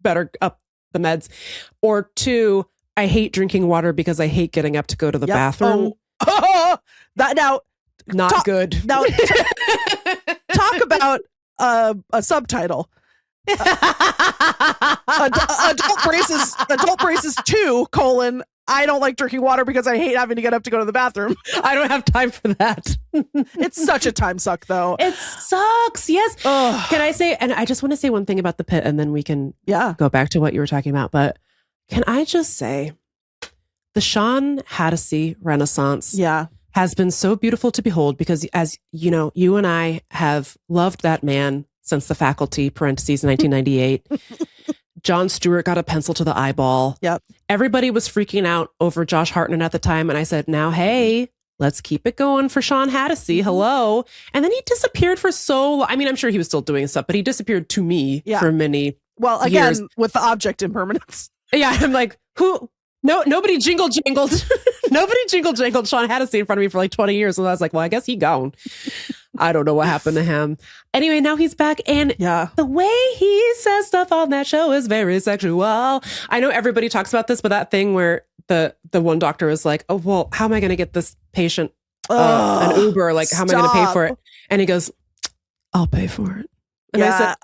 better up the meds. Or 2, I hate drinking water because I hate getting up to go to the bathroom. That now, not good. Now, talk about a subtitle. Adult braces 2, I don't like drinking water because I hate having to get up to go to the bathroom. I don't have time for that. It's such a time suck, though. It sucks. Yes. Ugh. Can I say, and I just want to say one thing about The Pitt, and then we can go back to what you were talking about. But can I just say, the Sean Hattasey Renaissance has been so beautiful to behold, because as you know, you and I have loved that man since The Faculty, parentheses, 1998. Jon Stewart got a pencil to the eyeball. Yep. Everybody was freaking out over Josh Hartnett at the time. And I said, now, hey, let's keep it going for Sean Hattasey. Hello. And then he disappeared for so long. I mean, I'm sure he was still doing stuff, but he disappeared to me for many years. With the object impermanence. Yeah. I'm like, who? No, nobody jingle jangled. Nobody jingle jangled Sean Hattasey in front of me for like 20 years. And I was like, well, I guess he gone. I don't know what happened to him. Anyway, now he's back. And the way he says stuff on that show is very sexual. I know everybody talks about this, but that thing where the one doctor was like, oh, well, how am I going to get this patient an Uber? Like, how am I going to pay for it? And he goes, I'll pay for it. And I said,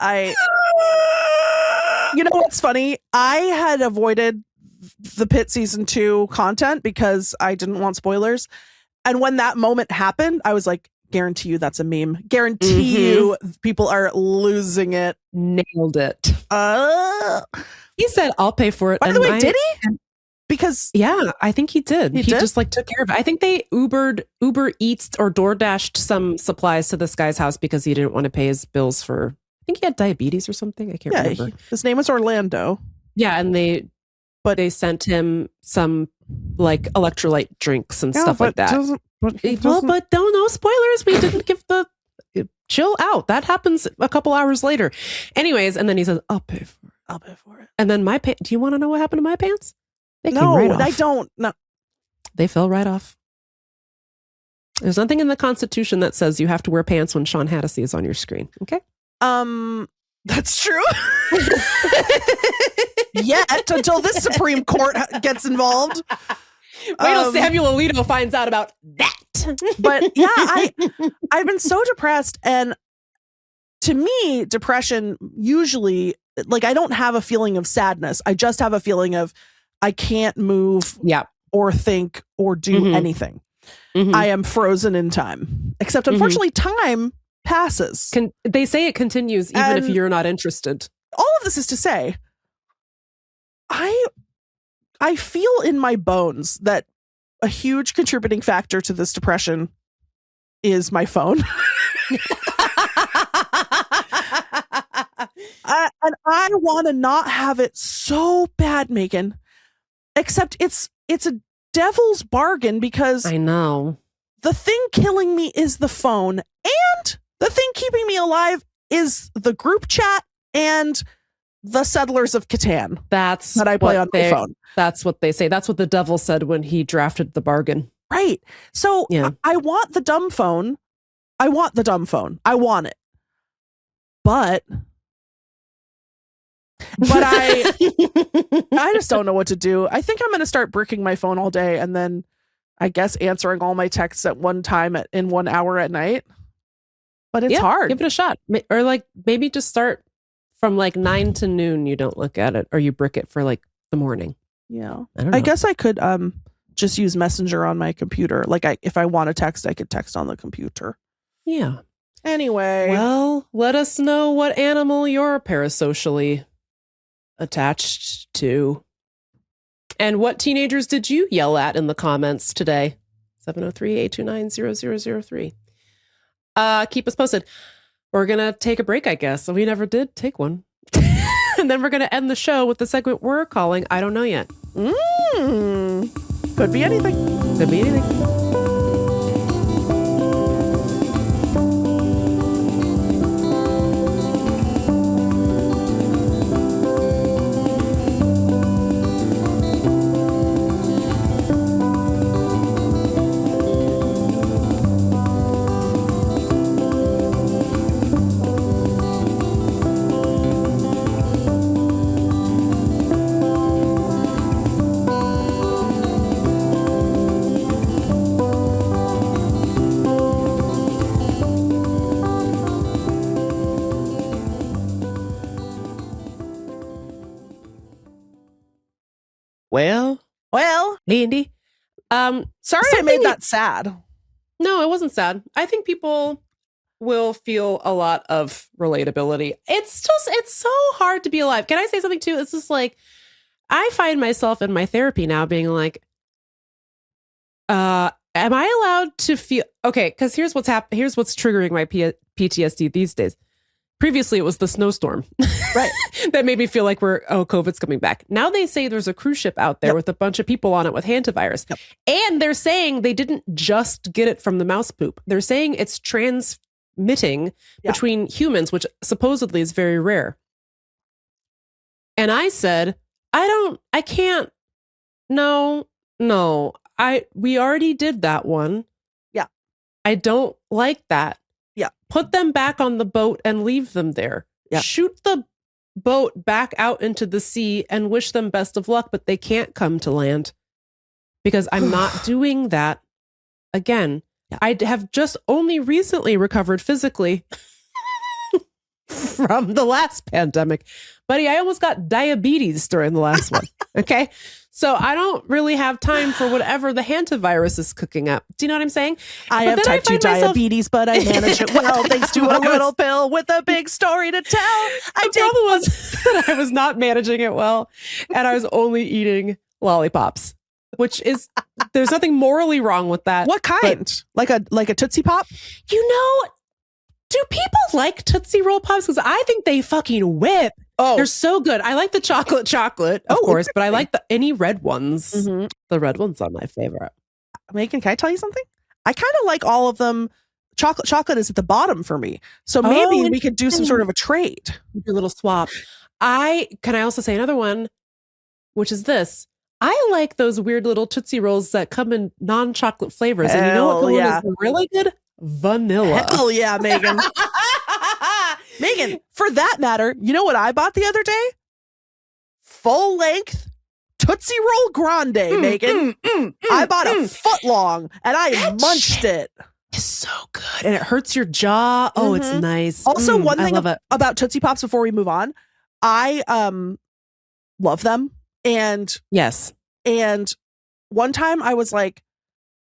You know what's funny? I had avoided the Pitt season 2 content because I didn't want spoilers. And when that moment happened, I was like, guarantee you that's a meme. Guarantee you people are losing it. Nailed it. He said, I'll pay for it. By the way, did he? Because yeah, I think he did. He did? just like took care of it. I think they Uber Eats or DoorDashed some supplies to this guy's house because he didn't want to pay his bills for, I think he had diabetes or something. I can't remember. His name was Orlando. Yeah, and they sent him some like electrolyte drinks and stuff like that. But no spoilers. We didn't give the chill out. That happens a couple hours later. Anyways, and then he says, I'll pay for it. I'll pay for it. And then my pants. Do you want to know what happened to my pants? They no, came right off. I don't. No, they fell right off. There's nothing in the Constitution that says you have to wear pants when Sean Hannity is on your screen. Okay. That's true. Yet until this Supreme Court gets involved. Wait till Samuel Alito finds out about that. But yeah, I've been so depressed, and to me, depression usually, like, I don't have a feeling of sadness. I just have a feeling of I can't move or think or do anything. I am frozen in time. Except unfortunately, time passes. They say it continues even if you're not interested. All of this is to say, I feel in my bones that a huge contributing factor to this depression is my phone. And I want to not have it so bad, Megan. Except it's a devil's bargain because I know the thing killing me is the phone, and the thing keeping me alive is the group chat and the Settlers of Catan. That's that I play on my phone. That's what they say. That's what the devil said when he drafted the bargain. Right. So I want the dumb phone. I want the dumb phone. I want it. But I just don't know what to do. I think I'm going to start bricking my phone all day and then I guess answering all my texts at one time in 1 hour at night. But it's hard. Give it a shot. Or like maybe just start from like 9 to noon. You don't look at it or you brick it for like the morning. Yeah. I guess I could just use Messenger on my computer. Like if I want to text, I could text on the computer. Yeah. Anyway. Well, let us know what animal you're parasocially attached to. And what teenagers did you yell at in the comments today? 703-829-0003. Keep us posted. We're going to take a break, I guess. We never did take one. And then we're going to end the show with the segment we're calling I Don't Know Yet. Could be anything. Could be anything. Well, Lindy. Sorry I made that sad. No, it wasn't sad. I think people will feel a lot of relatability. It's so hard to be alive. Can I say something too? It's just like, I find myself in my therapy now being like, am I allowed to feel okay? Because here's what's triggering my PTSD these days. Previously, it was the snowstorm, right? That made me feel like COVID's coming back. Now they say there's a cruise ship out there with a bunch of people on it with Hantavirus. And they're saying they didn't just get it from the mouse poop. They're saying it's transmitting between humans, which supposedly is very rare. And I said, I can't. No, we already did that one. Yeah. I don't like that. Yeah. Put them back on the boat and leave them there. Yeah. Shoot the boat back out into the sea and wish them best of luck, but they can't come to land because I'm not doing that again. Yeah. I have just only recently recovered physically from the last pandemic, buddy, I almost got diabetes during the last one. Okay. So I don't really have time for whatever the Hantavirus is cooking up. Do you know what I'm saying? I have type 2 diabetes, but I manage it well thanks to a little pill with a big story to tell. The problem was that I was not managing it well, and I was only eating lollipops, which is, there's nothing morally wrong with that. What kind? Like a Tootsie Pop? You know, do people like Tootsie Roll Pops? Because I think they fucking whip. Oh, They're so good. I like the chocolate, of course, but I like any red ones. Mm-hmm. The red ones are my favorite. Megan, can I tell you something? I kind of like all of them. Chocolate is at the bottom for me. So maybe we could do some sort of a trade. Do a little swap. I also say another one, which is this. I like those weird little Tootsie Rolls that come in non-chocolate flavors. And you know what one is really good? Vanilla. Hell yeah, Megan. Megan, for that matter, you know what I bought the other day? Full length Tootsie Roll Grande, Megan. I bought a foot long and I munched it. It's so good. And it hurts your jaw. Oh, it's nice. Also, one thing about Tootsie Pops before we move on, I love them. And yes. And one time I was like,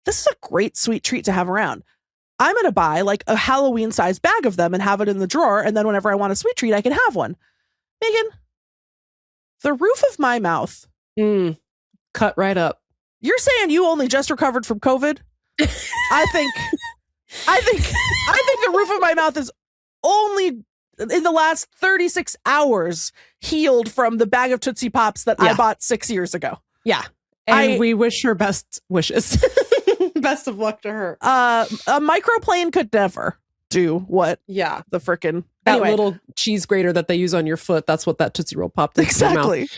this is a great sweet treat to have around. I'm going to buy like a Halloween sized bag of them and have it in the drawer. And then whenever I want a sweet treat, I can have one. Megan, the roof of my mouth. Cut right up. You're saying you only just recovered from COVID? I think the roof of my mouth is only in the last 36 hours healed from the bag of Tootsie Pops that I bought 6 years ago. Yeah. And we wish her best wishes. Best of luck to her. A microplane could never do what the frickin' that little cheese grater that they use on your foot. That's what that Tootsie Roll Pop does. Exactly.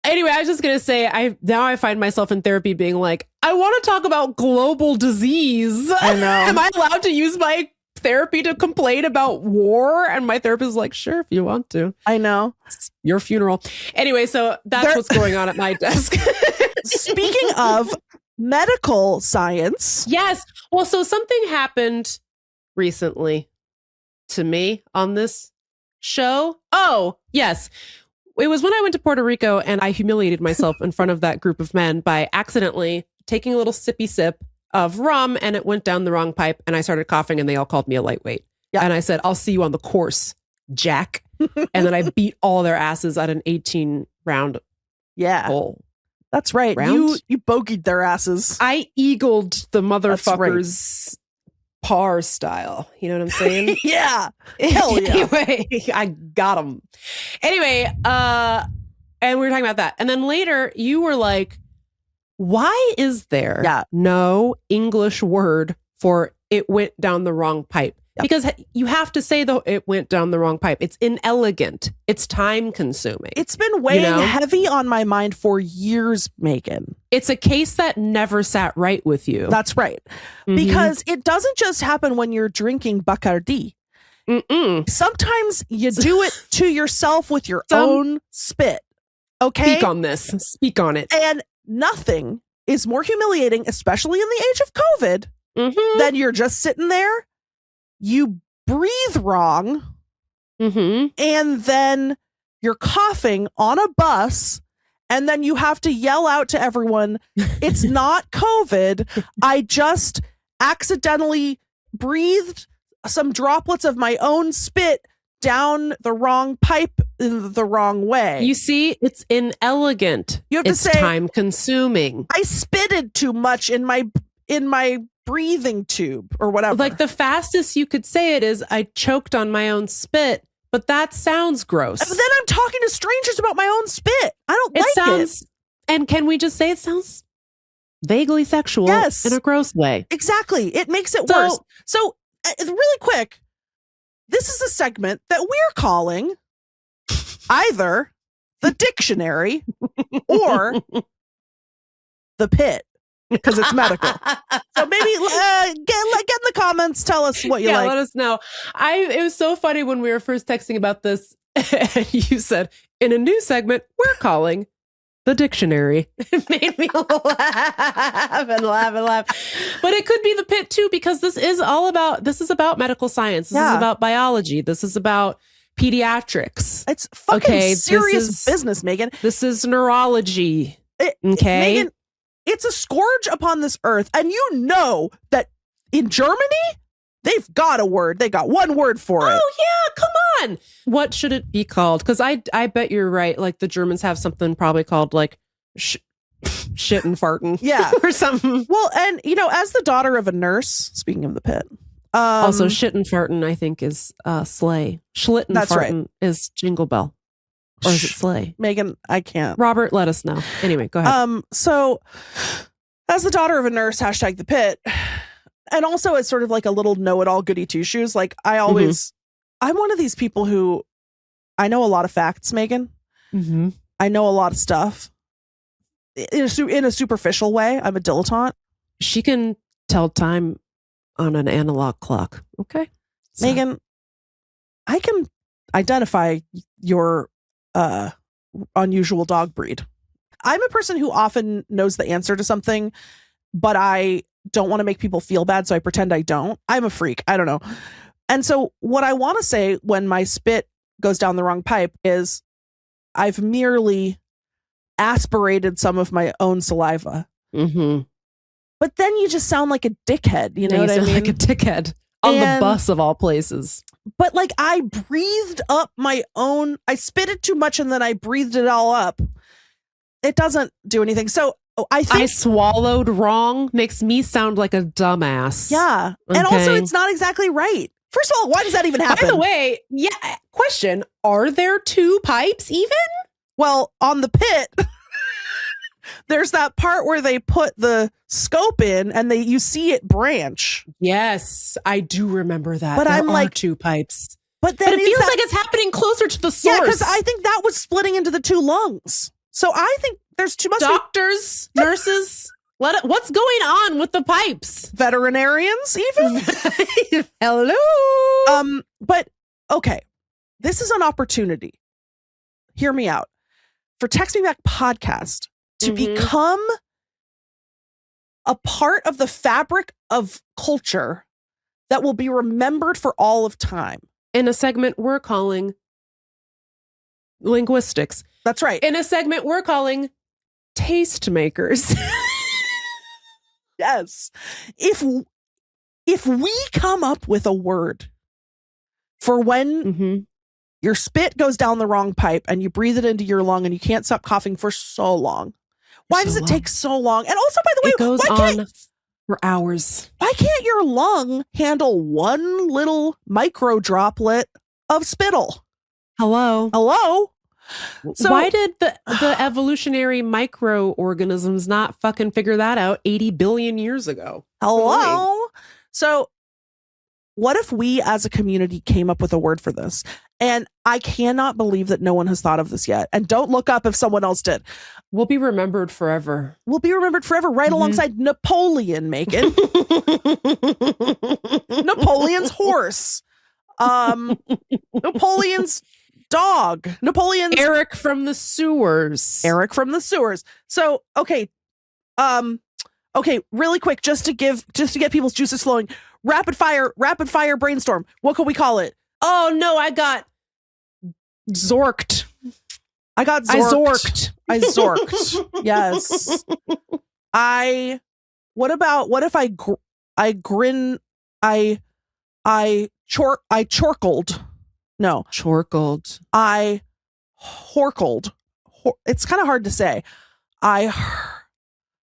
Anyway, I was just gonna say, I find myself in therapy being like, I want to talk about global disease. I know. Am I allowed to use my therapy to complain about war? And my therapist is like, sure, if you want to. I know. It's your funeral. Anyway, so that's what's going on at my desk. Speaking of medical science. Yes. Well, so something happened recently to me on this show. Oh, yes. It was when I went to Puerto Rico and I humiliated myself in front of that group of men by accidentally taking a little sippy sip of rum, and it went down the wrong pipe and I started coughing and they all called me a lightweight. Yeah. And I said, I'll see you on the course, Jack. And then I beat all their asses at an 18 round hole. That's right. Round? You bogeyed their asses. I eagled the motherfuckers par style. You know what I'm saying? Yeah. Hell yeah. Anyway, I got them. Anyway, and we were talking about that. And then later you were like, why is there no English word for it went down the wrong pipe? Yep. Because you have to say, though, it went down the wrong pipe. It's inelegant. It's time consuming. It's been weighing heavy on my mind for years, Megan. It's a case that never sat right with you. That's right. Mm-hmm. Because it doesn't just happen when you're drinking Bacardi. Sometimes you do it to yourself with your own spit. Okay? Speak on this. Speak on it. And nothing is more humiliating, especially in the age of COVID, than you're just sitting there. You breathe wrong, and then you're coughing on a bus, and then you have to yell out to everyone, it's not COVID. I just accidentally breathed some droplets of my own spit down the wrong pipe in the wrong way. You see, it's inelegant. You have to say, time consuming. I spitted too much in my breathing tube or whatever. Like the fastest you could say it is, I choked on my own spit, but that sounds gross. But then I'm talking to strangers about my own spit. I don't like it. And can we just say it sounds vaguely sexual in a gross way? Exactly. It makes it worse. So really quick, this is a segment that we're calling either the dictionary or the pit. Because it's medical. So maybe get in the comments. Tell us what you like. Let us know. It was so funny when we were first texting about this. And you said, in a new segment, we're calling the dictionary. It made me laugh and laugh and laugh. But it could be the pit too, because this is about medical science. This is about biology. This is about pediatrics. It's fucking Okay, serious business, Megan. This is neurology. Okay. Megan, it's a scourge upon this earth. And you know that in Germany, they've got a word. They got one word for it. Oh, yeah. Come on. What should it be called? Because I bet you're right. Like the Germans have something probably called like shit and farting. Yeah. Or something. Well, and you know, as the daughter of a nurse, speaking of the Pitt. Also, shit and farting, I think, is sleigh. Schlitten That's farting right. is jingle bell. Or is it sleigh? Megan, I can't. Robert, let us know. Anyway, go ahead. So as the daughter of a nurse, hashtag the Pitt, and also as sort of like a little know-it-all goody two-shoes, like I'm one of these people who I know a lot of facts, Megan. Mm-hmm. I know a lot of stuff in a superficial way. I'm a dilettante. She can tell time on an analog clock. Okay. So. Megan, I can identify your unusual dog breed. I'm a person who often knows the answer to something, but I don't want to make people feel bad, so I pretend I don't. I'm a freak. I don't know. And so what I want to say when my spit goes down the wrong pipe is I've merely aspirated some of my own saliva. Mm-hmm. But then you just sound like a dickhead. You know what I mean? Like a dickhead on the bus of all places. But like I breathed up my own, I spit it too much and then I breathed it all up. It doesn't do anything. So I think I swallowed wrong makes me sound like a dumbass. Yeah. Okay. And also it's not exactly right. First of all, why does that even happen? By the way, question. Are there two pipes even? Well, on the Pitt, there's that part where they put the scope in and you see it branch. Yes, I do remember that. But there I'm are like two pipes. But then it feels like it's happening closer to the source. Yeah, because I think that was splitting into the two lungs. So I think there's too much doctors, nurses. What's going on with the pipes? Veterinarians, even. Hello. But okay, this is an opportunity. Hear me out. For Text Me Back podcast to become a part of the fabric of culture that will be remembered for all of time. In a segment we're calling linguistics. That's right. In a segment we're calling tastemakers. Yes. If we come up with a word for when your spit goes down the wrong pipe and you breathe it into your lung and you can't stop coughing for so long. Why does it take so long? And also, by the way, it goes on for hours. Why can't your lung handle one little micro droplet of spittle? Hello? So why did the evolutionary microorganisms not fucking figure that out 80 billion years ago? Hello? So what if we as a community came up with a word for this? And I cannot believe that no one has thought of this yet. And don't look up if someone else did. We'll be remembered forever. We'll be remembered forever, right alongside Napoleon, Megan. Napoleon's horse. Napoleon's dog. Napoleon's Eric from the sewers. So, okay. Okay, really quick, just to get people's juices flowing. Rapid fire brainstorm. What could we call it? Oh no, I got zorked. I zorked. Yes. What if I chorkled? No. Chorkled. I horkled. It's kind of hard to say.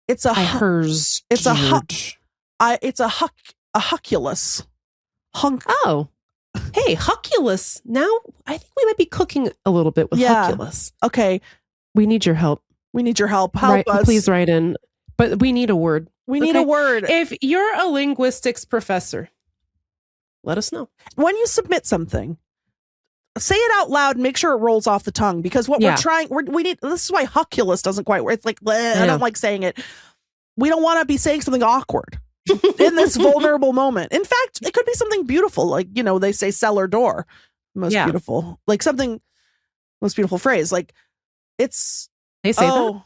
It's a huckulus. Hunk. Oh. Hey, huckulus. Now I think we might be cooking a little bit with huckulus. Okay. We need your help. Help us. Please write in. But we need a word. We need a word. If you're a linguistics professor, let us know. When you submit something, say it out loud and make sure it rolls off the tongue, because what we're trying, we need, this is why huckulus doesn't quite work. It's like, I don't like saying it. We don't want to be saying something awkward in this vulnerable moment. In fact, it could be something beautiful. Like, they say cellar door, most beautiful, like something, most beautiful phrase. Like they say that.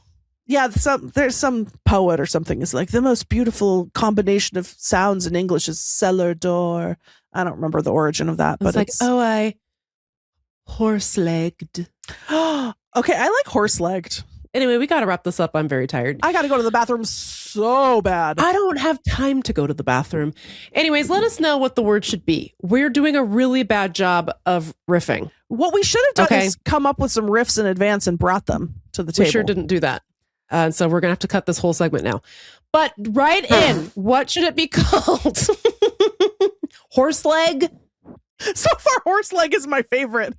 Yeah, there's some poet or something is like the most beautiful combination of sounds in English is cellar door. I don't remember the origin of that, but it's like, I horse-legged. Okay, I like horse-legged. Anyway, we got to wrap this up. I'm very tired. I got to go to the bathroom so bad. I don't have time to go to the bathroom. Anyways, let us know what the word should be. We're doing a really bad job of riffing. What we should have done is come up with some riffs in advance and brought them to the table. We sure didn't do that. So we're going to have to cut this whole segment now. But write in, what should it be called? Horse leg? So far, horse leg is my favorite.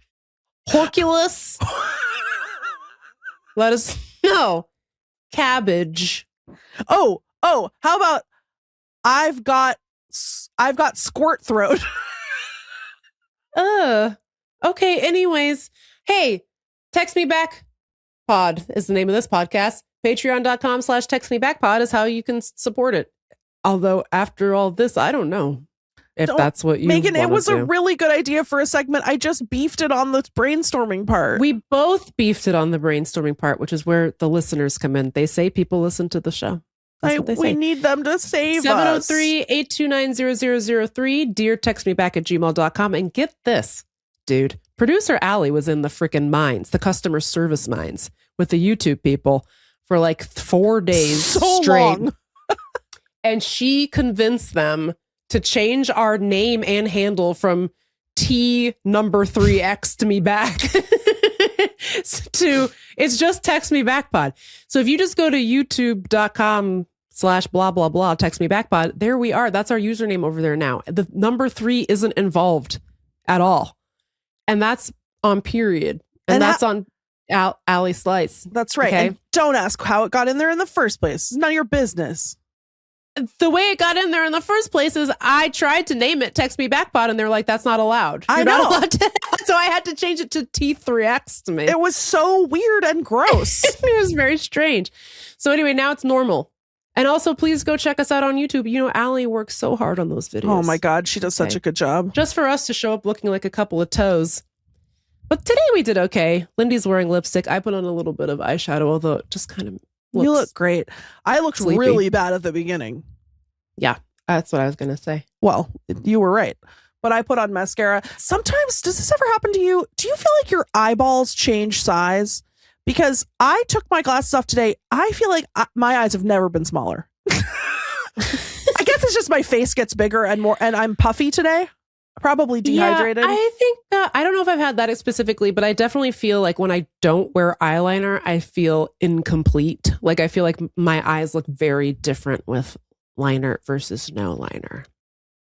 Horculus? Let us know. Cabbage. Oh, how about I've got squirt throat. Okay, anyways. Hey, Text Me Back Pod is the name of this podcast. Patreon.com/textmebackpod is how you can support it. Although after all this, I don't know if that's what you Megan, it was do. a really good idea for a segment. I just beefed it on the brainstorming part. We both beefed it on the brainstorming part, which is where the listeners come in. They say people listen to the show. That's what they say. We need them to save us. 703-829-0003, deartextmeback@gmail.com. And get this, dude. Producer Allie was in the freaking mines, the customer service mines, with the YouTube people for like 4 days straight. Long. And she convinced them to change our name and handle from T3X to me back to it's just Text Me Back Pod. So if you just go to youtube.com/blah blah blah Text Me Back Pod, there we are. That's our username over there now. The number 3 isn't involved at all. And that's on period. And that's on Allie Slice. That's right. Okay? And don't ask how it got in there in the first place. It's none of your business. The way it got in there in the first place is I tried to name it Text Me Back Pod and they're like, that's not allowed. I You're know. not allowed to. So I had to change it to T3X to me. It was so weird and gross. It was very strange. So anyway, now it's normal. And also, please go check us out on YouTube. You know, Allie works so hard on those videos. Oh my God, she does such a good job. Just for us to show up looking like a couple of toes. But today we did okay. Lindy's wearing lipstick. I put on a little bit of eyeshadow, although it just kind of looks You look great. I looked sleepy. really bad at the beginning. Yeah, that's what I was going to say. Well, you were right. But I put on mascara. Sometimes, does this ever happen to you? Do you feel like your eyeballs change size? Because I took my glasses off today. I feel like my eyes have never been smaller. I guess it's just my face gets bigger and more, and I'm puffy today. Probably dehydrated. Yeah, I think I don't know if I've had that specifically, but I definitely feel like when I don't wear eyeliner, I feel incomplete. Like I feel like my eyes look very different with liner versus no liner.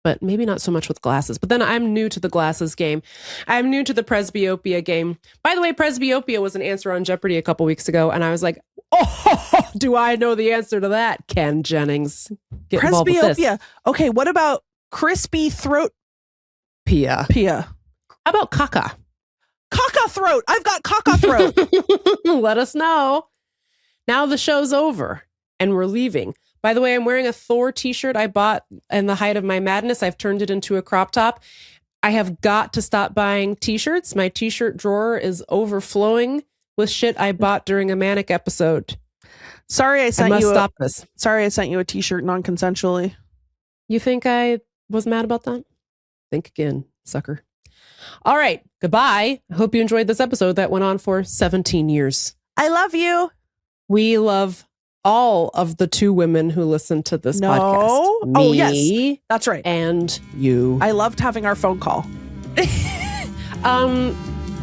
But maybe not so much with glasses. But then I'm new to the glasses game. I'm new to the presbyopia game. By the way, presbyopia was an answer on Jeopardy a couple weeks ago. And I was like, oh, do I know the answer to that, Ken Jennings? Get involved with this. Presbyopia. Okay, what about crispy throat? Pia. How about caca? Caca throat. I've got caca throat. Let us know. Now the show's over and we're leaving. By the way, I'm wearing a Thor t-shirt I bought in the height of my madness. I've turned it into a crop top. I have got to stop buying t-shirts. My t-shirt drawer is overflowing with shit I bought during a manic episode. Sorry, I must stop this. Sorry, I sent you a t-shirt non-consensually. You think I was mad about that? Think again, sucker. All right, goodbye. I hope you enjoyed this episode that went on for 17 years. I love you. We love all of the 2 women who listen to this podcast. Me, oh, yes. That's right. And you. I loved having our phone call.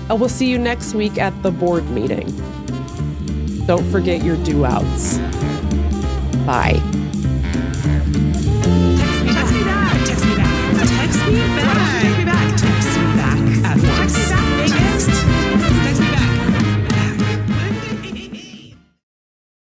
We'll see you next week at the board meeting. Don't forget your do-outs. Bye.